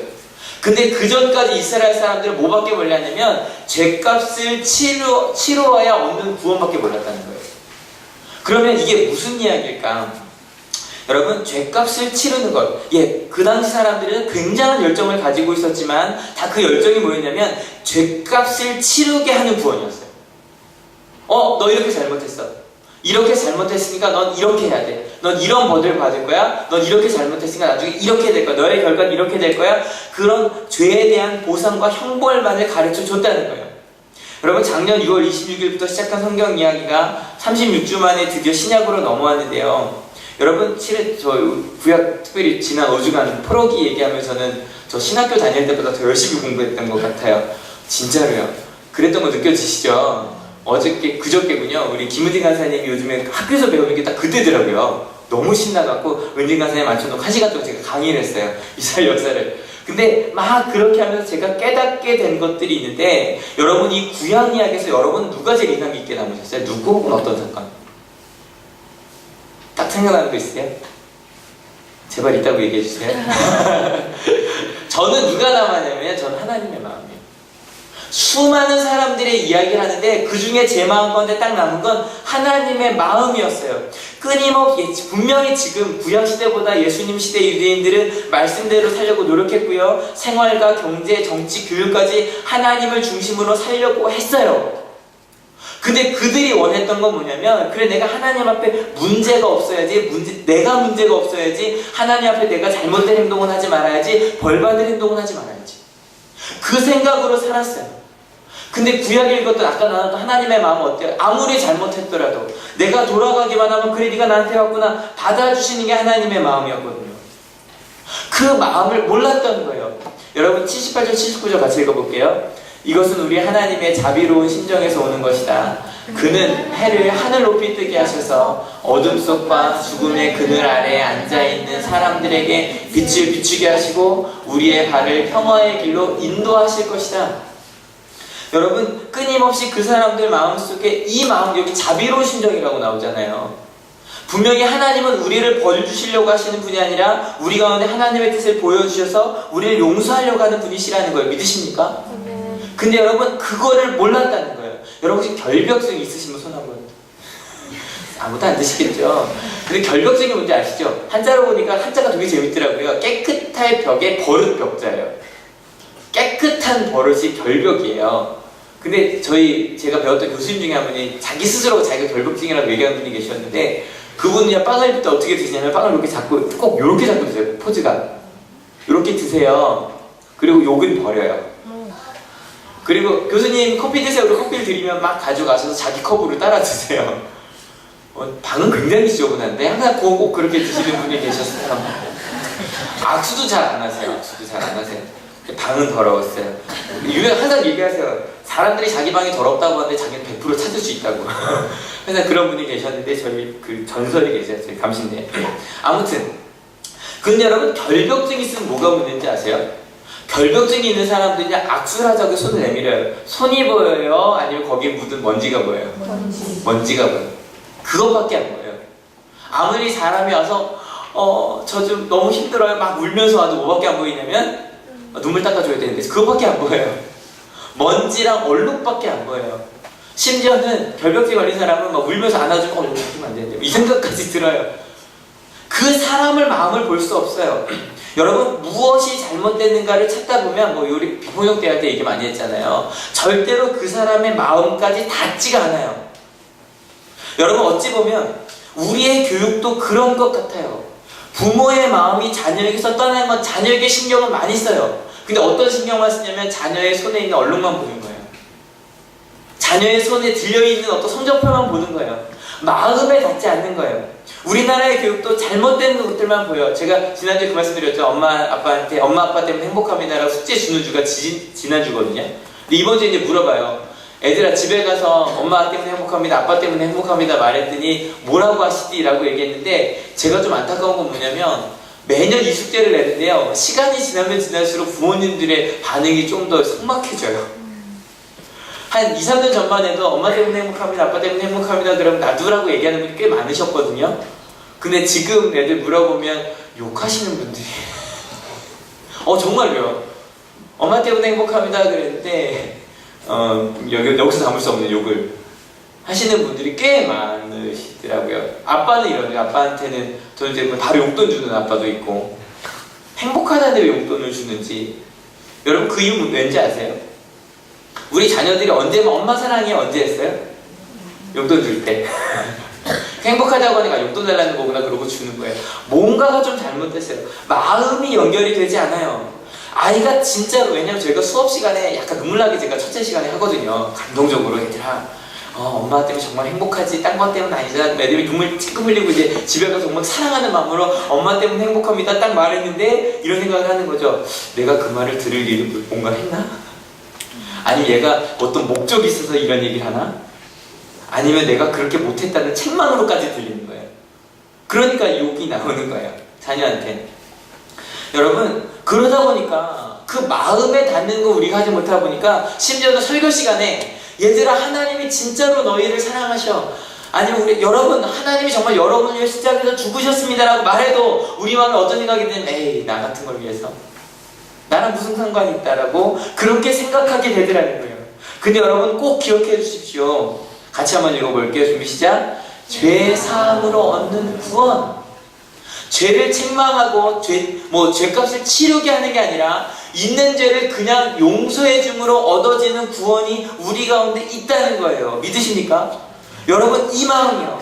근데 그 전까지 이스라엘 사람들은 뭐밖에 몰랐냐면 죄값을 치루어야 얻는 구원밖에 몰랐다는 거예요. 그러면 이게 무슨 이야기일까? 여러분, 죄값을 치르는 것. 그 당시 사람들은 굉장한 열정을 가지고 있었지만 다 그 열정이 뭐였냐면 죄값을 치르게 하는 구원이었어요. 너 이렇게 잘못했어. 이렇게 잘못했으니까 넌 이렇게 해야 돼. 넌 이런 벌을 받을 거야. 넌 이렇게 잘못했으니까 나중에 이렇게 될 거야. 너의 결과는 이렇게 될 거야. 그런 죄에 대한 보상과 형벌만을 가르쳐 줬다는 거예요. 여러분, 작년 6월 26일부터 시작한 성경 이야기가 36주 만에 드디어 신약으로 넘어왔는데요. 여러분, 실은 저 구약 특별히 지난 5주간 포로기 얘기하면서는 저 신학교 다닐 때보다 더 열심히 공부했던 것 같아요. 진짜로요. 그랬던 거 느껴지시죠? 그저께군요. 우리 김은진 간사님이 요즘에 학교에서 배우는 게 딱 그때더라고요. 너무 신나갖고 은진 간사님 맞춰놓고 1시간 동안 제가 강의를 했어요. 이스라엘 역사를. 근데 막 그렇게 하면서 제가 깨닫게 된 것들이 있는데, 여러분 이 구약 이야기에서 여러분 누가 제일 인상 깊게 남으셨어요? 누구 혹은 어떤 사건? 딱 생각나는 거 있으세요? 제발 있다고 얘기해 주세요. 저는 누가 남았냐면 저는 하나님의 마음이에요. 수많은 사람들의 이야기를 하는데 그 중에 제 마음 가운데 딱 남은 건 하나님의 마음이었어요. 끊임없이 분명히 지금 구약시대보다 예수님 시대 유대인들은 말씀대로 살려고 노력했고요. 생활과 경제, 정치, 교육까지 하나님을 중심으로 살려고 했어요. 근데 그들이 원했던 건 뭐냐면, 그래 내가 하나님 앞에 문제가 없어야지, 내가 문제가 없어야지, 하나님 앞에 내가 잘못된 행동은 하지 말아야지, 벌받을 행동은 하지 말아야지, 그 생각으로 살았어요. 근데 구약 읽었던 아까 나눴던 하나님의 마음은 어때요? 아무리 잘못했더라도 내가 돌아가기만 하면 그래 네가 나한테 왔구나 받아주시는 게 하나님의 마음이었거든요. 그 마음을 몰랐던 거예요. 여러분 78절 79절 같이 읽어볼게요. 이것은 우리 하나님의 자비로운 심정에서 오는 것이다. 그는 해를 하늘 높이 뜨게 하셔서 어둠 속과 죽음의 그늘 아래에 앉아있는 사람들에게 빛을 비추게 하시고 우리의 발을 평화의 길로 인도하실 것이다. 여러분 끊임없이 그 사람들 마음속에 이 마음, 여기 자비로운 심정이라고 나오잖아요. 분명히 하나님은 우리를 벌주시려고 하시는 분이 아니라 우리 가운데 하나님의 뜻을 보여주셔서 우리를 용서하려고 하는 분이시라는 걸 믿으십니까? 근데 여러분 그거를 몰랐다는 거예요. 여러분 혹시 결벽증 있으시면 손 한번. 아무도 안 드시겠죠. 근데 결벽증이 뭔지 아시죠? 한자로 보니까 한자가 되게 재밌더라고요. 깨끗할 벽에 버릇 벽자예요. 깨끗한 버릇이 결벽이에요. 근데 제가 배웠던 교수님 중에 한 분이 자기 스스로가 자기가 결벽증이라고 얘기하는 분이 계셨는데, 그분이 빵을 볼 때 어떻게 드시냐면 빵을 이렇게 잡고 꼭 이렇게 잡고 드세요. 포즈가 이렇게 드세요. 그리고 욕은 버려요. 그리고 교수님 커피 드세요. 그리고 커피를 드리면 막 가져가셔서 자기 컵으로 따라 드세요. 방은 굉장히 지저분한데 항상 꼭 그렇게 드시는 분이 계셨어요. 악수도 잘 안 하세요. 방은 더러웠어요. 항상 얘기하세요. 사람들이 자기 방이 더럽다고 하는데 자기는 100% 찾을 수 있다고. 항상 그런 분이 계셨는데 저희 그 전설이 계셨어요. 감신대. 아무튼 근데 여러분 결벽증이 있으면 뭐가 문제인지 아세요? 결벽증이 있는 사람들이 악수를 하자고 손을 내밀어요. 손이 보여요? 아니면 거기에 묻은 먼지가 보여요? 먼지가 보여요. 그것밖에 안 보여요. 아무리 사람이 와서 저 좀 너무 힘들어요 막 울면서 와도 뭐밖에 안 보이냐면 눈물 닦아줘야 되는데 그것밖에 안 보여요. 먼지랑 얼룩밖에 안 보여요. 심지어는 결벽증 걸린 사람은 막 울면서 안아주고 이렇게 하면 안 되는데 이 생각까지 들어요. 그 사람을 마음을 볼 수 없어요. 여러분 무엇이 잘못됐는가를 찾다 보면 우리 비폭력 대할 때 얘기 많이 했잖아요. 절대로 그 사람의 마음까지 닿지가 않아요. 여러분 어찌 보면 우리의 교육도 그런 것 같아요. 부모의 마음이 자녀에게서 떠나는 건 자녀에게 신경을 많이 써요. 근데 어떤 신경만 쓰냐면 자녀의 손에 있는 얼룩만 보는 거예요. 자녀의 손에 들려있는 어떤 성적표만 보는 거예요. 마음에 닿지 않는 거예요. 우리나라의 교육도 잘못된 것들만 보여. 제가 지난주에 그 말씀드렸죠. 엄마 아빠 때문에 행복합니다라고 숙제 주는 주가 지난주거든요. 근데 이번 주에 이제 물어봐요. 애들아 집에 가서 엄마 때문에 행복합니다, 아빠 때문에 행복합니다 말했더니 뭐라고 하시지? 라고 얘기했는데 제가 좀 안타까운 건 뭐냐면 매년 이 숙제를 내는데요. 시간이 지나면 지날수록 부모님들의 반응이 좀 더 삭막해져요. 한 2, 3년 전만 해도 엄마 때문에 행복합니다, 아빠 때문에 행복합니다 그럼 놔두라고 얘기하는 분이 꽤 많으셨거든요. 근데 지금 애들 물어보면 욕하시는 분들이 정말요. 엄마 때문에 행복합니다 그랬는데 여기서 담을 수 없는 욕을 하시는 분들이 꽤 많으시더라고요. 아빠는 이러죠. 아빠한테는 저는 바로 용돈 주는 아빠도 있고 행복하다는데 왜 용돈을 주는지. 여러분 그 이유 왠지 아세요? 우리 자녀들이 언제면 엄마 사랑해 언제 했어요? 용돈 줄 때. 행복하다고 하니까 용돈 달라는 거구나 그러고 주는 거예요. 뭔가가 좀 잘못됐어요. 마음이 연결이 되지 않아요. 아이가 진짜로, 왜냐면 저희가 수업 시간에 약간 눈물 나게 제가 첫째 시간에 하거든요. 감동적으로 얘들아 엄마 때문에 정말 행복하지 딴 것 때문은 아니잖아. 애들이 눈물 찔끔 흘리고 이제 집에 가서 정말 사랑하는 마음으로 엄마 때문에 행복합니다 딱 말했는데 이런 생각을 하는 거죠. 내가 그 말을 들을 일이 뭔가 했나? 아니면 얘가 어떤 목적이 있어서 이런 얘기를 하나? 아니면 내가 그렇게 못했다는 책망으로까지 들리는 거예요. 그러니까 욕이 나오는 거예요, 자녀한테. 여러분, 그러다 보니까 그 마음에 닿는 거 우리가 하지 못하다 보니까 심지어는 설교 시간에 얘들아 하나님이 진짜로 너희를 사랑하셔, 아니면 여러분 하나님이 정말 여러분을 위해 십자가에서 죽으셨습니다 라고 말해도 우리 마음에 어떤 생각이 드냐면 에이 나 같은 걸 위해서 나랑 무슨 상관이 있다라고 그렇게 생각하게 되더라는 거예요. 근데 여러분 꼭 기억해 주십시오. 같이 한번 읽어볼게요. 준비 시작. 죄 사함으로 얻는 구원, 죄를 책망하고 죄값을 치르게 하는 게 아니라 있는 죄를 그냥 용서해 줌으로 얻어지는 구원이 우리 가운데 있다는 거예요. 믿으십니까? 여러분 이 마음이요.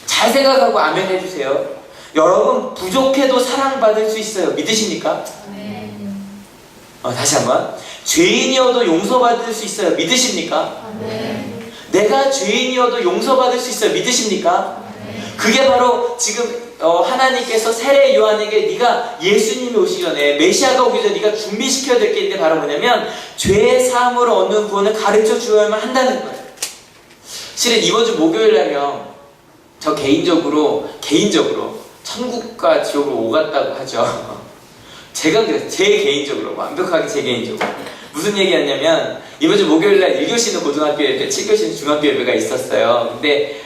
잘 생각하고 아멘 해주세요. 여러분 부족해도 사랑받을 수 있어요. 믿으십니까? 네. 다시 한번. 죄인이어도 용서받을 수 있어요. 믿으십니까? 네. 내가 죄인이어도 용서받을 수 있어요. 믿으십니까? 네. 그게 바로 지금 하나님께서 세례 요한에게 네가 예수님이 오시기 전에 메시아가 오기 전에 네가 준비시켜야 될 게 있는데 바로 뭐냐면 죄 사함으로 얻는 구원을 가르쳐 주어야만 한다는 거예요. 실은 이번 주 목요일 날이요, 저 개인적으로 천국과 지옥을 오갔다고 하죠. 제가 그랬어요. 제 개인적으로, 완벽하게 제 개인적으로. 무슨 얘기였냐면 이번 주 목요일 날 1교시는 고등학교 예배, 7교시는 중학교 예배가 있었어요. 근데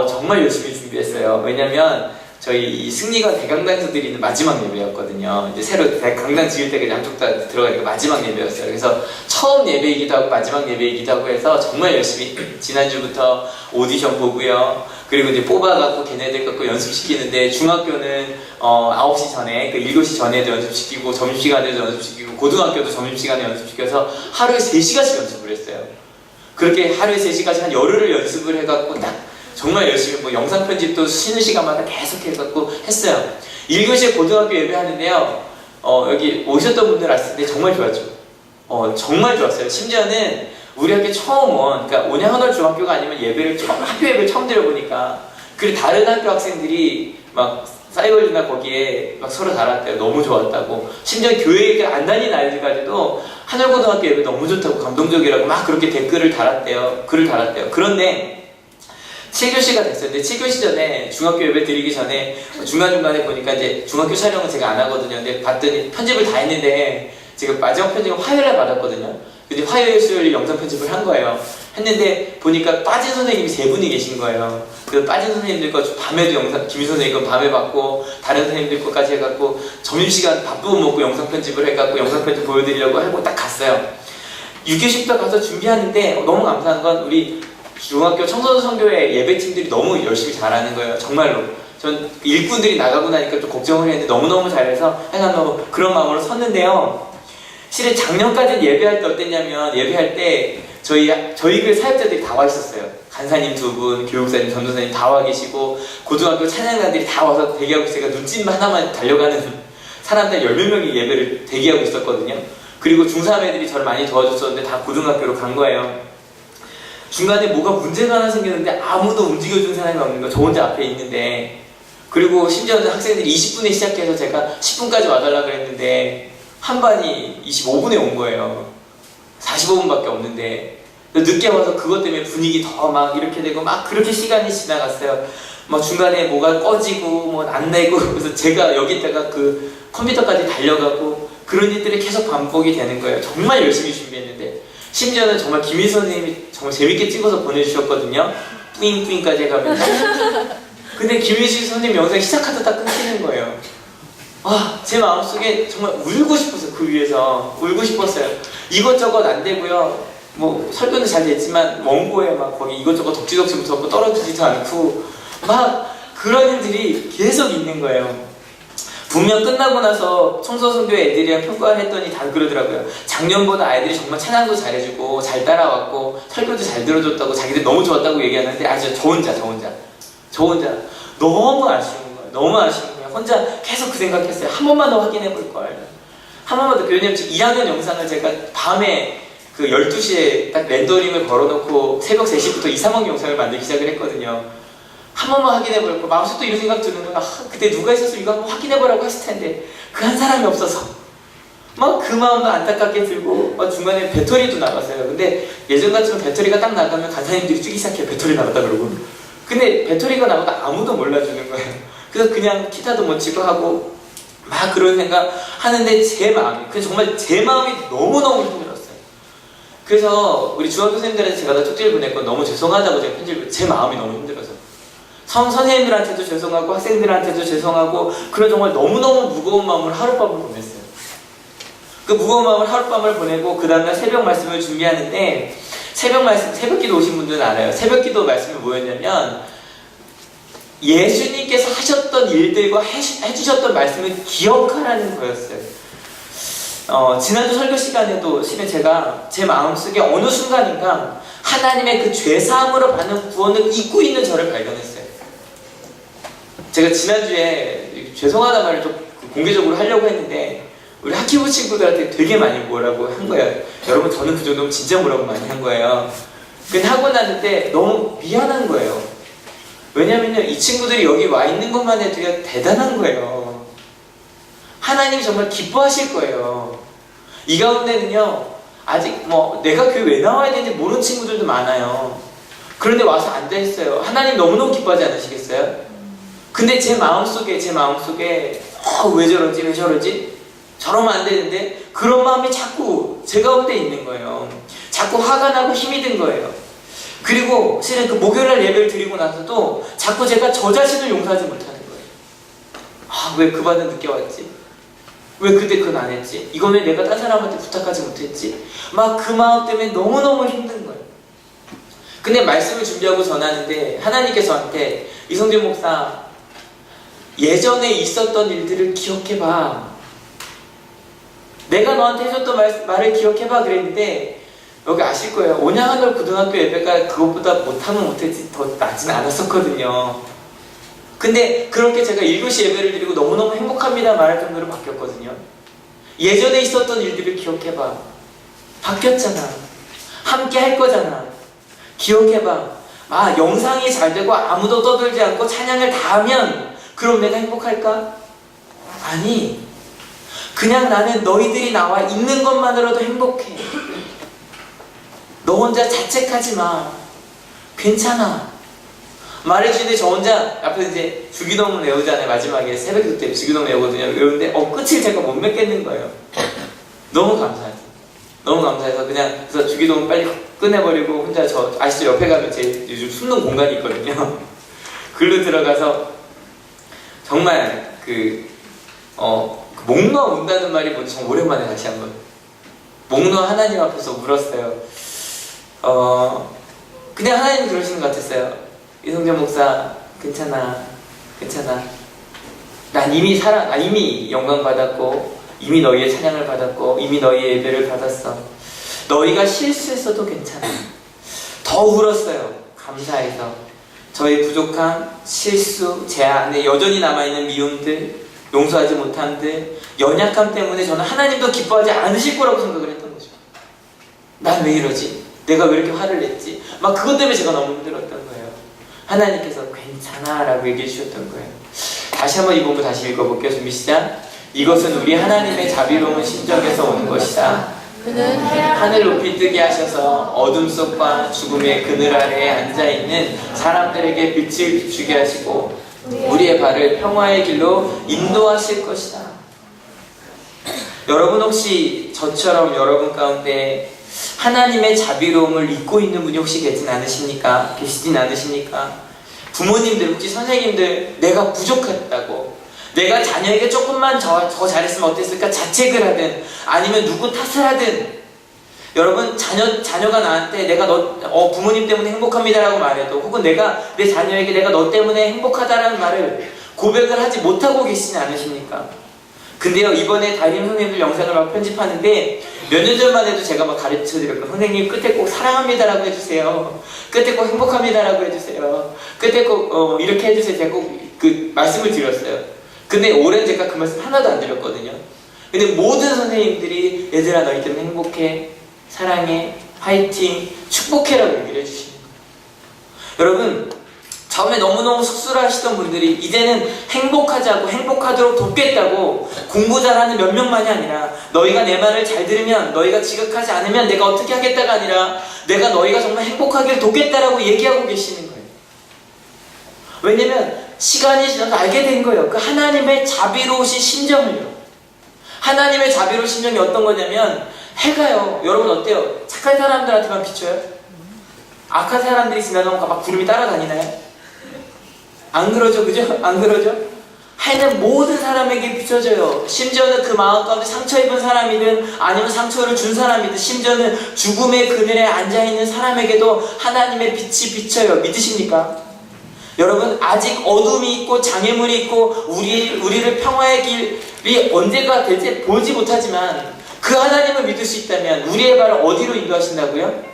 정말 열심히 준비했어요. 왜냐면 저희 이 승리관 대강당에서 드리는 마지막 예배였거든요. 이제 새로 강당 지을 때까지 양쪽 다 들어가니까 마지막 예배였어요. 그래서 처음 예배이기도 하고 마지막 예배이기도 하고 해서 정말 열심히 지난주부터 오디션 보고요. 그리고 이제 뽑아갖고 걔네들 갖고 연습시키는데 중학교는 9시 전에 그 7시 전에도 연습시키고 점심시간에도 연습시키고 고등학교도 점심시간에 연습시켜서 하루에 3시간씩 연습을 했어요. 그렇게 하루에 3시간씩 한 열흘을 연습을 해갖고 딱 정말 열심히 영상 편집도 쉬는 시간마다 계속 해갖고 했어요. 1교시에 고등학교 예배하는데요. 여기 오셨던 분들 아실 텐데 정말 좋았죠. 정말 좋았어요. 심지어는 우리 학교 처음 그러니까 온양하늘 중학교가 아니면 학교 예배를 처음 들어보니까 그리고 다른 학교 학생들이 막 사이버즈나 거기에 막 서로 달았대요. 너무 좋았다고. 심지어 교회 안 다니는 아이들까지도 하늘고등학교 예배 너무 좋다고 감동적이라고 막 그렇게 글을 달았대요. 그런데 7교시가 됐었는데 7교시 전에 중학교 예배 드리기 전에 중간중간에 보니까 이제 중학교 촬영은 제가 안 하거든요. 근데 봤더니 편집을 다 했는데 지금 마지막 편집은 화요일에 받았거든요. 근데 화요일, 수요일 영상 편집을 한 거예요. 했는데 보니까 빠진 선생님이 3분이 계신 거예요. 그래서 빠진 선생님들 거 밤에도 영상, 김희 선생님 거 밤에 받고 다른 선생님들 거까지 해갖고 점심시간 밥도 못 먹고 영상 편집을 해갖고 영상 편집 보여드리려고 하고 딱 갔어요. 6교시부터 가서 준비하는데 너무 감사한 건 우리 중학교 청소년 선교회 예배팀들이 너무 열심히 잘하는 거예요. 정말로. 전 일꾼들이 나가고 나니까 좀 걱정을 했는데 너무너무 잘해서 하여간 너무 그런 마음으로 섰는데요. 실은 작년까지는 예배할 때 어땠냐면 예배할 때 저희 교회 사역자들이 다 와 있었어요. 간사님 2분, 교육사님, 전도사님 다 와 계시고 고등학교 찬양단들이 다 와서 대기하고 있으니까 눈짓 하나만 달려가는 사람들 10몇 명이 예배를 대기하고 있었거든요. 그리고 중3 애들이 저를 많이 도와줬었는데 다 고등학교로 간 거예요. 중간에 뭐가 문제가 하나 생겼는데 아무도 움직여준 사람이 없는 거예요. 저 혼자 앞에 있는데. 그리고 심지어는 학생들이 20분에 시작해서 제가 10분까지 와달라 그랬는데 한 반이 25분에 온 거예요. 45분밖에 없는데. 늦게 와서 그것 때문에 분위기 더 막 이렇게 되고 막 그렇게 시간이 지나갔어요. 막 중간에 뭐가 꺼지고 뭐 안 내고 그래서 제가 여기다가 그 컴퓨터까지 달려가고 그런 일들이 계속 반복이 되는 거예요. 정말 열심히 준비했는데. 심지어는 정말 김희 선생님이 정말 재밌게 찍어서 보내주셨거든요. 뿌잉뿌잉까지 해가면서. 근데 김희식 선생님 영상 시작하다 딱 끊기는 거예요. 제 마음속에 정말 울고 싶었어요. 그 위에서 울고 싶었어요. 이것저것 안 되고요. 뭐 설교는 잘 됐지만 원고에 막 거기 이것저것 덕지덕지 붙었고 떨어지지도 않고 막 그런 일들이 계속 있는 거예요. 분명 끝나고 나서 청소선교회 애들이랑 평가를 했더니 다 그러더라고요. 작년보다 아이들이 정말 찬양도 잘해주고 잘 따라왔고 설교도 잘 들어줬다고 자기들 너무 좋았다고 얘기하는데 저 혼자 너무 아쉬운 거예요. 너무 아쉬운 거예요. 혼자 계속 그 생각했어요. 한 번만 더 확인해 볼 걸. 한 번만 더. 왜냐면 2학년 영상을 제가 밤에 그 12시에 딱 렌더링을 걸어놓고 새벽 3시부터 2, 3억 영상을 만들기 시작을 했거든요. 한 번만 확인해볼까? 마음속도 이런 생각 드는 거야. 그때 누가 있었으면 이거 한번 확인해보라고 했을 텐데 그 한 사람이 없어서 막 그 마음도 안타깝게 들고 막 중간에 배터리도 나갔어요. 근데 예전 같으면 배터리가 딱 나가면 간사님들이 뛰기 시작해요. 배터리 나갔다 그러고. 근데 배터리가 나가도 아무도 몰라주는 거예요. 그래서 그냥 기타도 못 치고 하고 막 그런 생각 하는데 제 마음이, 그 정말 제 마음이 너무너무 힘들었어요. 그래서 우리 중학교 선생님들한테 제가 다 쪽지를 보냈고 너무 죄송하다고 제가 편지를, 제 마음이 너무 힘들어서 선생님들한테도 죄송하고 학생들한테도 죄송하고 그런 정말 너무너무 무거운 마음을 하룻밤을 보냈어요. 그 무거운 마음을 하룻밤을 보내고 그 다음날 새벽 말씀을 준비하는데 새벽 말씀, 새벽 기도 오신 분들은 알아요. 새벽 기도 말씀이 뭐였냐면 예수님께서 하셨던 일들과 해주셨던 말씀을 기억하라는 거였어요. 지난주 설교 시간에도 실은 제가 제 마음속에 어느 순간인가 하나님의 그 죄사함으로 받는 구원을 잊고 있는 저를 발견했어요. 제가 지난주에 죄송하다 말을 좀 공개적으로 하려고 했는데 우리 학기부 친구들한테 되게 많이 뭐라고 한 거예요. 여러분 저는 그 정도면 진짜 뭐라고 많이 한 거예요. 근데 하고 났는데 너무 미안한 거예요. 왜냐면요 이 친구들이 여기 와 있는 것만 해도 대단한 거예요. 하나님이 정말 기뻐하실 거예요. 이 가운데는요 아직 뭐 내가 교회 왜 나와야 되는지 모르는 친구들도 많아요. 그런데 와서 앉아있어요. 하나님 너무너무 기뻐하지 않으시겠어요? 근데 제 마음속에 왜 저러지? 저러면 안 되는데 그런 마음이 자꾸 제 가운데 있는 거예요. 자꾸 화가 나고 힘이 든 거예요. 그리고 실은 그 목요일날 예배를 드리고 나서도 자꾸 제가 저 자신을 용서하지 못하는 거예요. 왜 그 반은 늦게 왔지? 왜 그때 그건 안 했지? 이건 왜 내가 딴 사람한테 부탁하지 못했지? 막 그 마음 때문에 너무너무 힘든 거예요. 근데 말씀을 준비하고 전하는데 하나님께서 저한테 이성준 목사 예전에 있었던 일들을 기억해봐. 내가 너한테 해줬던 말을 기억해봐 그랬는데 여기 아실 거예요. 온양하늘 고등학교 예배가 그것보다 못하면 못했지 더 낫진 않았었거든요. 근데 그렇게 제가 1교시 예배를 드리고 너무너무 행복합니다 말할 정도로 바뀌었거든요. 예전에 있었던 일들을 기억해봐. 바뀌었잖아. 함께 할 거잖아. 기억해봐. 영상이 잘 되고 아무도 떠들지 않고 찬양을 다 하면 그럼 내가 행복할까? 아니, 그냥 나는 너희들이 나와 있는 것만으로도 행복해. 너 혼자 자책하지 마. 괜찮아. 말해주는데 저 혼자 앞에 이제 주기도문 외우잖아요. 마지막에 새벽 때 주기도문 외우거든요. 외우는데 끝을 제가 못 맺겠는 거예요. 너무 감사하죠. 너무 감사해서 그냥 그래서 주기도문 빨리 끝내버리고 혼자 저 아시죠? 옆에 가면 제 요즘 숨는 공간이 있거든요. 글로 들어가서 정말 목 놓아 운다는 말이 뭔지 정말 오랜만에 다시 한번 목 놓아 하나님 앞에서 울었어요. 그냥 하나님이 그러시는 것 같았어요. 이성준 목사 괜찮아. 난 이미 영광 받았고 이미 너희의 찬양을 받았고 이미 너희의 예배를 받았어. 너희가 실수했어도 괜찮아. 더 울었어요. 감사해서 저의 부족함, 실수, 제 안에 여전히 남아있는 미움들, 용서하지 못함들, 연약함 때문에 저는 하나님도 기뻐하지 않으실 거라고 생각을 했던 거죠. 난 왜 이러지? 내가 왜 이렇게 화를 냈지? 막 그것 때문에 제가 너무 힘들었던 거예요. 하나님께서 괜찮아 라고 얘기해 주셨던 거예요. 다시 한번 이 본문 다시 읽어볼게요. 준비 시작. 이것은 우리 하나님의 자비로운 심정에서 오는 것이다. 그는 하늘 높이 뜨게 하셔서 어둠 속과 죽음의 그늘 아래에 앉아있는 사람들에게 빛을 비추게 하시고 우리의 발을 평화의 길로 인도하실 것이다. 여러분 혹시 저처럼 여러분 가운데 하나님의 자비로움을 잊고 있는 분이 혹시 계시진 않으십니까? 부모님들, 혹시 선생님들 내가 부족했다고 내가 자녀에게 조금만 더 잘했으면 어땠을까 자책을 하든 아니면 누구 탓을 하든 여러분 자녀가 나한테 내가 부모님 때문에 행복합니다라고 말해도 혹은 내가 내 자녀에게 내가 너 때문에 행복하다라는 말을 고백을 하지 못하고 계시지 않으십니까? 근데요 이번에 담임 선생님들 영상을 막 편집하는데 몇 년 전만 해도 제가 막 가르쳐드렸고 선생님 끝에 꼭 사랑합니다라고 해주세요. 끝에 꼭 행복합니다라고 해주세요. 끝에 꼭 이렇게 해주세요. 제가 꼭 그 말씀을 드렸어요. 근데 올해는 제가 그 말씀 하나도 안 드렸거든요. 근데 모든 선생님들이 얘들아 너희 때문에 행복해. 사랑해, 화이팅, 축복해라고 얘기를 해주시는 거예요. 여러분, 처음에 너무너무 쑥스러워하시던 분들이 이제는 행복하자고 행복하도록 돕겠다고 공부 잘하는 몇 명만이 아니라 너희가 내 말을 잘 들으면, 너희가 지각하지 않으면 내가 어떻게 하겠다가 아니라 내가 너희가 정말 행복하길 돕겠다라고 얘기하고 계시는 거예요. 왜냐면 시간이 지나서 알게 된 거예요. 그 하나님의 자비로우신 심정을요. 하나님의 자비로우신 심정이 어떤 거냐면, 해가요, 여러분 어때요? 착한 사람들한테만 비춰요? 악한 사람들이 지나가면 막 구름이 따라다니나요? 안 그러죠, 그죠? 안 그러죠? 해는 모든 사람에게 비춰져요. 심지어는 그 마음 가운데 상처 입은 사람이든 아니면 상처를 준 사람이든, 심지어는 죽음의 그늘에 앉아있는 사람에게도 하나님의 빛이 비쳐요. 믿으십니까? 여러분, 아직 어둠이 있고 장애물이 있고 우리를 평화의 길이 언제가 될지 보지 못하지만 그 하나님을 믿을 수 있다면 우리의 발을 어디로 인도하신다고요?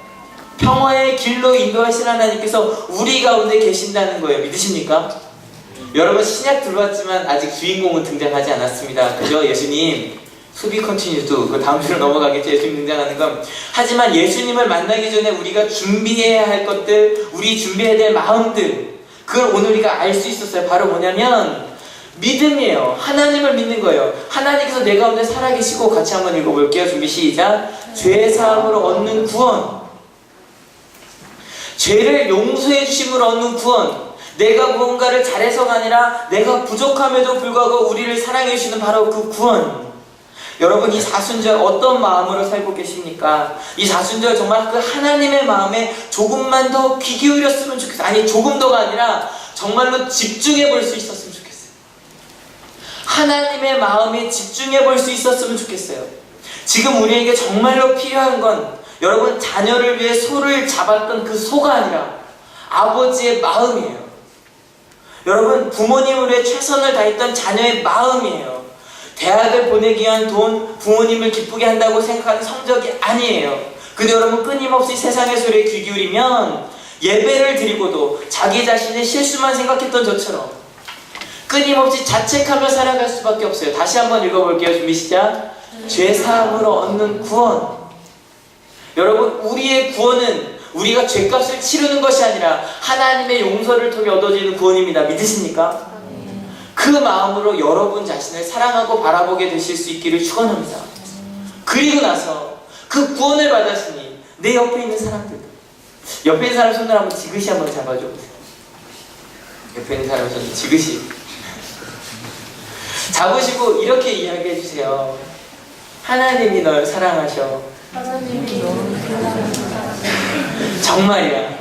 평화의 길로 인도하신 하나님께서 우리 가운데 계신다는 거예요. 믿으십니까? 여러분, 신약 들어왔지만 아직 주인공은 등장하지 않았습니다. 그죠? 예수님 수비 컨티뉴도 그 다음 주로 넘어가겠죠. 예수님 등장하는 건. 하지만 예수님을 만나기 전에 우리가 준비해야 할 것들, 우리 준비해야 될 마음들, 그걸 오늘 우리가 알 수 있었어요. 바로 뭐냐면 믿음이에요. 하나님을 믿는 거예요. 하나님께서 내 가운데 살아계시고, 같이 한번 읽어볼게요. 준비 시작. 죄 사함으로 얻는 구원, 죄를 용서해 주심으로 얻는 구원, 내가 무언가를 잘해서가 아니라 내가 부족함에도 불구하고 우리를 사랑해 주시는 바로 그 구원. 여러분, 이 사순절 어떤 마음으로 살고 계십니까? 이 사순절 정말 그 하나님의 마음에 조금만 더 귀 기울였으면 좋겠어요. 아니, 조금 더가 아니라 정말로 집중해 볼 수 있었으면 좋겠어요. 하나님의 마음에 집중해 볼 수 있었으면 좋겠어요. 지금 우리에게 정말로 필요한 건, 여러분, 자녀를 위해 소를 잡았던 그 소가 아니라 아버지의 마음이에요. 여러분, 부모님을 위해 최선을 다했던 자녀의 마음이에요. 대학을 보내기 위한 돈, 부모님을 기쁘게 한다고 생각하는 성적이 아니에요. 근데 여러분, 끊임없이 세상의 소리에 귀 기울이면 예배를 드리고도 자기 자신의 실수만 생각했던 저처럼 끊임없이 자책하며 살아갈 수밖에 없어요. 다시 한번 읽어볼게요. 준비 시작. 죄 사함으로 얻는 구원. 여러분, 우리의 구원은 우리가 죄값을 치르는 것이 아니라 하나님의 용서를 통해 얻어지는 구원입니다. 믿으십니까? 그 마음으로 여러분 자신을 사랑하고 바라보게 되실 수 있기를 축원합니다. 그리고 나서 그 구원을 받았으니 내 옆에 있는 사람들도, 옆에 있는 사람 손을 한번 지그시 한번 잡아줘 보세요. 옆에 있는 사람 손을 지그시 잡으시고 이렇게 이야기해 주세요. 하나님이 널 사랑하셔. 하나님이 너를 사랑하시는 정말이야.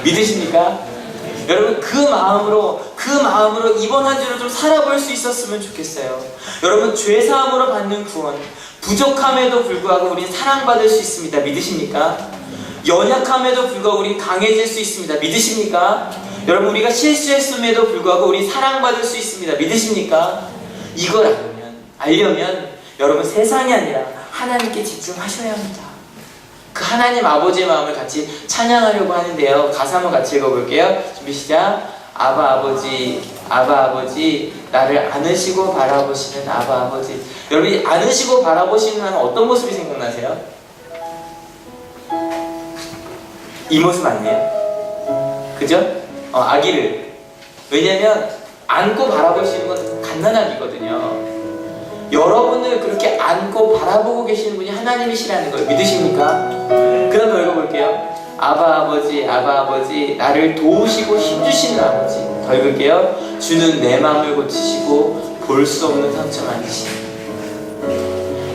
믿으십니까? 여러분, 그 마음으로 이번 한 주를 좀 살아볼 수 있었으면 좋겠어요. 여러분, 죄사함으로 받는 구원, 부족함에도 불구하고 우린 사랑받을 수 있습니다. 믿으십니까? 연약함에도 불구하고 우린 강해질 수 있습니다. 믿으십니까? 여러분, 우리가 실수했음에도 불구하고 우린 사랑받을 수 있습니다. 믿으십니까? 이걸 알려면 여러분, 세상이 아니라 하나님께 집중하셔야 합니다. 그 하나님 아버지의 마음을 같이 찬양하려고 하는데요. 가사 한번 같이 읽어볼게요. 준비 시작. 아바 아버지, 아바 아버지, 나를 안으시고 바라보시는 아바 아버지. 여러분이 안으시고 바라보시는 하면 어떤 모습이 생각나세요? 이 모습 아니에요? 그죠? 아기를. 왜냐면 안고 바라보시는 건 갓난아기거든요. 여러분을 그렇게 안고 바라보고 계시는 분이 하나님이시라는 걸 믿으십니까? 그럼 더 읽어볼게요. 아바 아버지, 아바 아버지, 나를 도우시고 힘주시는 아버지. 더 읽을게요. 주는 내 마음을 고치시고 볼 수 없는 상처 만드시니.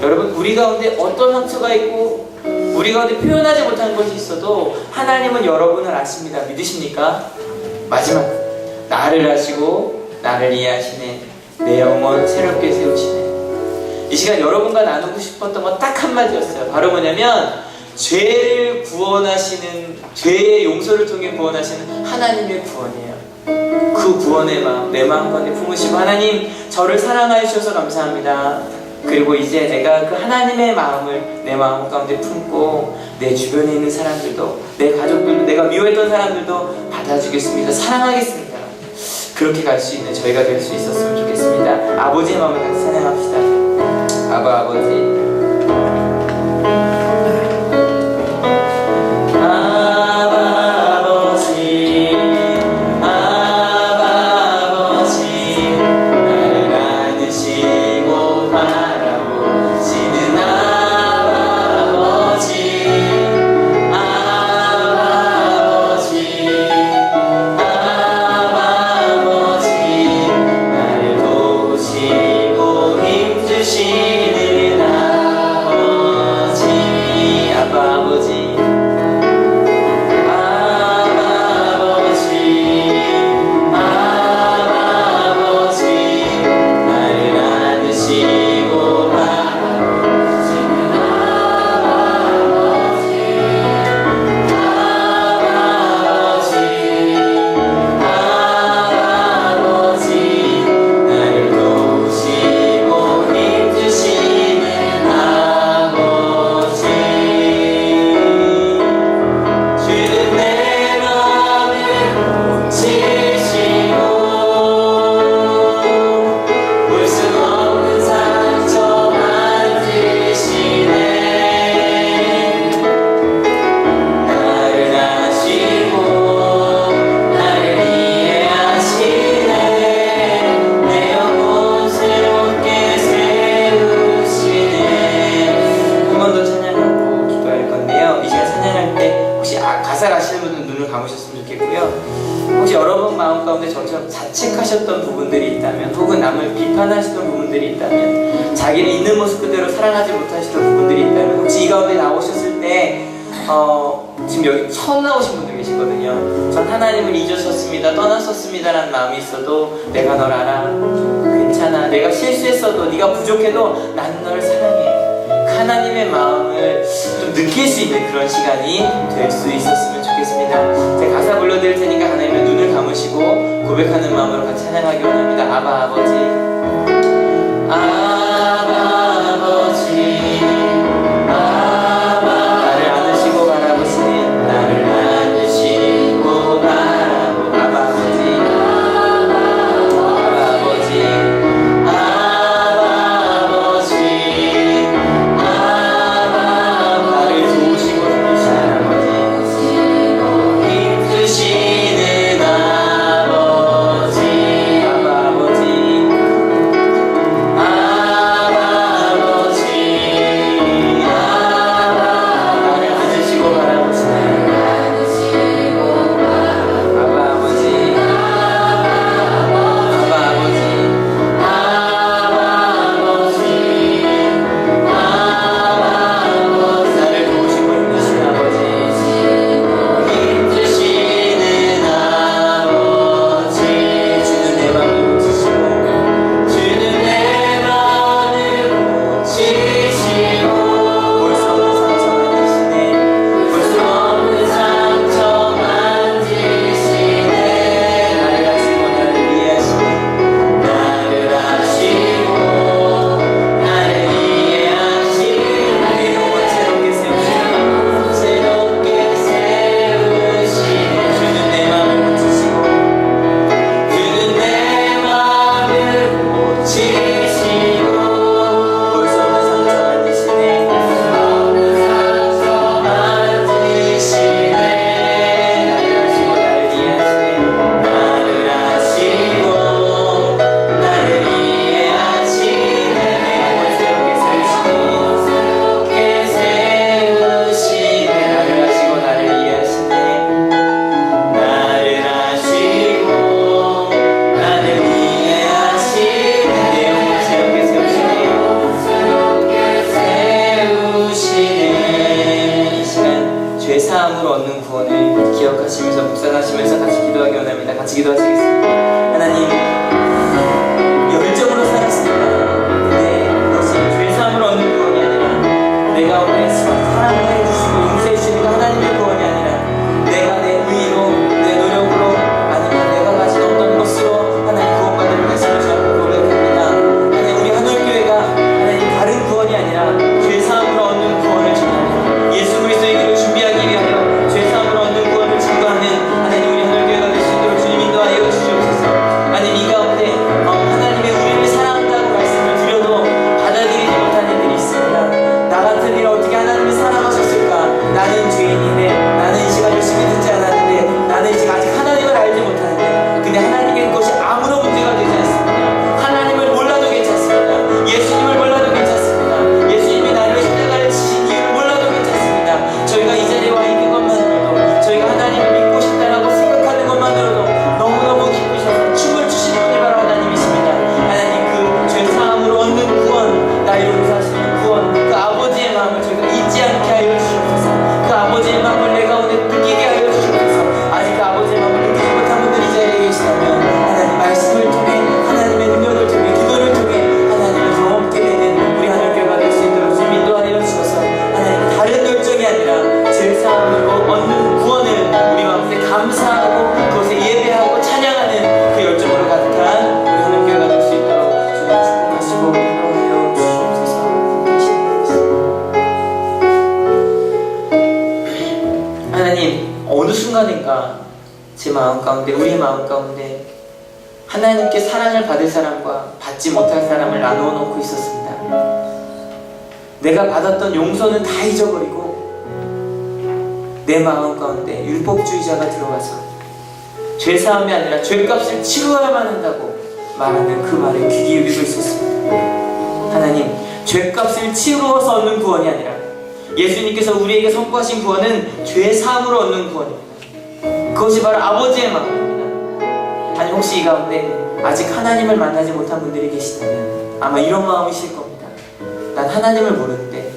여러분, 우리 가운데 어떤 상처가 있고 우리 가운데 표현하지 못한 것이 있어도 하나님은 여러분을 아십니다. 믿으십니까? 마지막, 나를 아시고 나를 이해하시네. 내 영혼 새롭게 세우시네. 이 시간 여러분과 나누고 싶었던 건 딱 한마디였어요. 바로 뭐냐면, 죄를 구원하시는, 죄의 용서를 통해 구원하시는 하나님의 구원이에요. 그 구원의 마음, 내 마음 가운데 품으시고, 하나님, 저를 사랑하여 주셔서 감사합니다. 그리고 이제 내가 그 하나님의 마음을 내 마음 가운데 품고 내 주변에 있는 사람들도, 내 가족들도, 내가 미워했던 사람들도 받아주겠습니다. 사랑하겠습니다. 그렇게 갈 수 있는 저희가 될 수 있었으면 좋겠습니다. 아버지의 마음을 같이 찬양합시다. 아바 아버지, 아시는 분은 눈을 감으셨으면 좋겠고요. 혹시 여러분 마음 가운데 저처럼 자책하셨던 부분들이 있다면, 혹은 남을 비판하시던 부분들이 있다면, 자기를 있는 모습 그대로 사랑하지 못하시던 부분들이 있다면, 혹시 이 가운데 나오셨을 때 지금 여기 처음 나오신 분들 계시거든요. 전 하나님을 잊었었습니다, 떠났었습니다 라는 마음이 있어도 내가 널 알아, 괜찮아, 내가 실수했어도, 네가 부족해도 나는 너를 사랑해, 하나님의 마음을 좀 느낄 수 있는 그런 시간이 될 수 있었으면 좋겠습니다. 제가 가사 불러드릴 테니까 하나님의 눈을 감으시고 고백하는 마음으로 같이 찬양하기 원합니다. 아바 아버지, 아바 아버지, 나를 안으시고 바라보시는, 나를 안으시고 바라보, 아바 아버지, 아바 아버지, 아바 아버지, 나를 도우시고 살리시는 아버지, 힘드시는 아버지, 아바 아버지, 나를 안으시고 바라보시는 아바 아버지, 아바 아버지, 나를 도우시고 힘드시는 아버지, 힘드시는 아버지, 주는 내 맘을 고치시고, 주는 내 맘을 고치시고, 볼 수 없는 상처 만지시네, 볼 수 없는 상처 만지시네, 나를 아시고 나를 이해하시네, 나를 아시고 나를 이해하시네, 내 영혼 새롭게 세우시네, 새롭게 세우시네, 주는 내 맘을 고치시고, 주는 내 맘을 고치시고, 볼 수 없는 상처 만지시네, 나를 아시고 나를 이해하시네, 나를 아시고 나를 이해하시네, 내 영혼 새롭게 세우시네, 나를 아시고 나를 이해하시네, 나를 아시고 나를 이해하시네, 내 영혼 새롭게 세우시네. 이 시간 죄사함으로 얻는 구원을 기억하시면서 묵상하시면서 같이 기도하기 원합니다. 같이 기도하시겠습니다. 하나님, 열정으로 살았습니다. 근데 그것이 죄사함으로 얻는 구원이 아니라, 내가 오늘 사랑을 해주시고 용서해 주시는 하나님의 구원이 아니라, 내가 내 의로, 내 노력으로, 아니면 내가 가진 어떤 것으로 하나님 구원받을 말씀을 잡고 고백합니다. 하나님, 우리 하늘교회가 하나님 다른 구원이 아니라 죄사함으로 얻는 구원을 전하는, 예수 그리스도의 길을 준비하기 위하여 죄사함으로 얻는 구원을 증거하는 하나님, 우리 하늘교회가 될 수 있도록 주님 인도하여 주시옵소서. 하나님, 이 가운데 하나님의 우리를 사랑한다는 말씀을 드려도 받아들이지 못하는 일이 있습니다. 나 같은 일을 어떻게 하나님이 사랑하셨을까? 나는 죄인인데, 나는 이 시간 열심히 듣지 않았는데, 나는 이 시간 아직 하나님을 알지 못하는데, 근데 하나님께 그것이 아무런 문제가 되지 않습니다. 하나님을 몰라도 괜찮습니다. 예수님을 몰라도 괜찮습니다. 예수님이 나를 십자가를 지신 이유를 몰라도 괜찮습니다. 저희가 이 자리에 와 있는 것만으로도, 저희가 하나님을 믿고 싶다라고 생각하는 것만으로도 너무너무 기쁘셔서 춤을 추시는 분이 바로 하나님이십니다. 하나님, 그 죄사함으로 얻는 구원, 나를 용서하시는 구원, 그 아버지의 마음을 저희가 잊지 않게 하여 주시옵소서. 그 아버지의 마음을 내 가운데 느끼게 하여 주시옵소서. 아직 그 아버지의 마음을 느끼지 못한 분들이 이 자리에 계시다면, 하나님 말씀을 통해, 하나님의 능력을 통해, 기도를 통해 하나님을 더 얻게 되는 우리 하늘교회가 될 수 있도록 주님 인도하여 주셔서, 하나님 다른 열정이 아니라 죄사함으로 얻는 구원을 우리 마음에 감사하고 그것에 예배하고 찬양하는 그 열정으로 가득한 우리 하늘교회가 될 수 있도록 주님 축복하시고 인도하여 주시옵소서. 하나님, 어느 순간인가 제 마음 가운데, 우리 마음 가운데 하나님께 사랑을 받을 사람과 받지 못할 사람을 나누어 놓고 있었습니다. 내가 받았던 용서는 다 잊어버리고 내 마음 가운데 율법주의자가 들어와서 죄사함이 아니라 죄값을 치루어야만 한다고 말하는 그 말에 귀 기울이고 있었습니다. 하나님, 죄값을 치루어서 얻는 구원이 아니라 예수님께서 우리에게 선포하신 구원은 죄사함으로 얻는 구원입니다. 그것이 바로 아버지의 마음입니다. 아니 혹시 이 가운데 아직 하나님을 만나지 못한 분들이 계시다면 아마 이런 마음이실 겁니다. 난 하나님을 모르는데,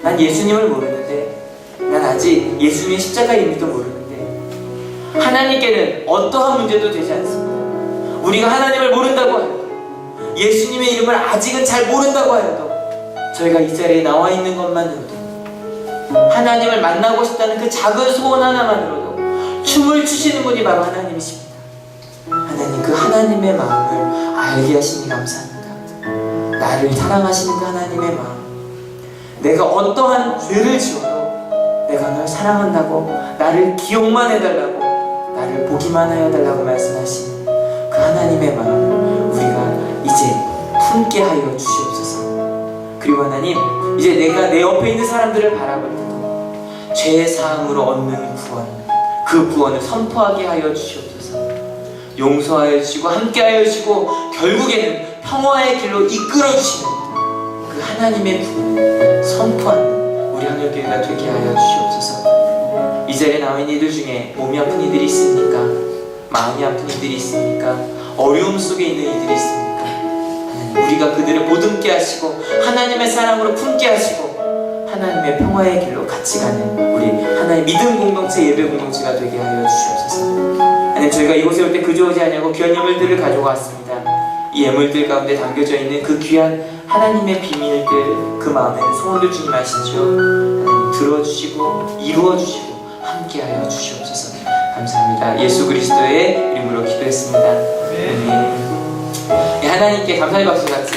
난 예수님을 모르는데, 난 아직 예수님의 십자가의 의미도 모르는데, 하나님께는 어떠한 문제도 되지 않습니다. 우리가 하나님을 모른다고 하여도, 예수님의 이름을 아직은 잘 모른다고 하여도, 저희가 이 자리에 나와 있는 것만으로도, 하나님을 만나고 싶다는 그 작은 소원 하나만으로도 춤을 추시는 분이 바로 하나님이십니다. 하나님, 그 하나님의 마음을 알게 하시니 감사합니다. 나를 사랑하시는 그 하나님의 마음, 내가 어떠한 죄를 지어도 내가 널 사랑한다고, 나를 기억만 해달라고, 나를 보기만 하여달라고 말씀하시는 그 하나님의 마음을 우리가 이제 품게 하여 주시옵소서. 그리고 하나님, 이제 내가 내 옆에 있는 사람들을 바라볼 때도 죄의 사함으로 얻는 구원, 그 구원을 선포하게 하여 주시옵소서. 용서하여 주시고 함께하여 주시고 결국에는 평화의 길로 이끌어 주시는 그 하나님의 구원을 선포하는 우리 하늘교회가 되게 하여 주시옵소서. 이 자리에 나와 있는 이들 중에 몸이 아픈 이들이 있습니까? 마음이 아픈 이들이 있습니까? 어려움 속에 있는 이들이 있습니까? 하나님, 우리가 그들을 보듬게 하시고 하나님의 사랑으로 품게 하시고 하나님의 평화의 길로 같이 가는 우리 하나님 믿음 공동체, 예배 공동체가 되게 하여 주시옵소서. 하나님, 저희가 이곳에 올 때 그저 오지 아니하고 귀한 예물들을 가져고 왔습니다. 이 예물들 가운데 담겨져 있는 그 귀한 하나님의 비밀들, 그 마음에는 소원들 주님 아시죠? 하나님, 들어주시고 이루어주시고 함께하여 주시옵소서. 감사합니다. 예수 그리스도의 이름으로 기도했습니다. 아멘. 하나님께 감사의 박수 같이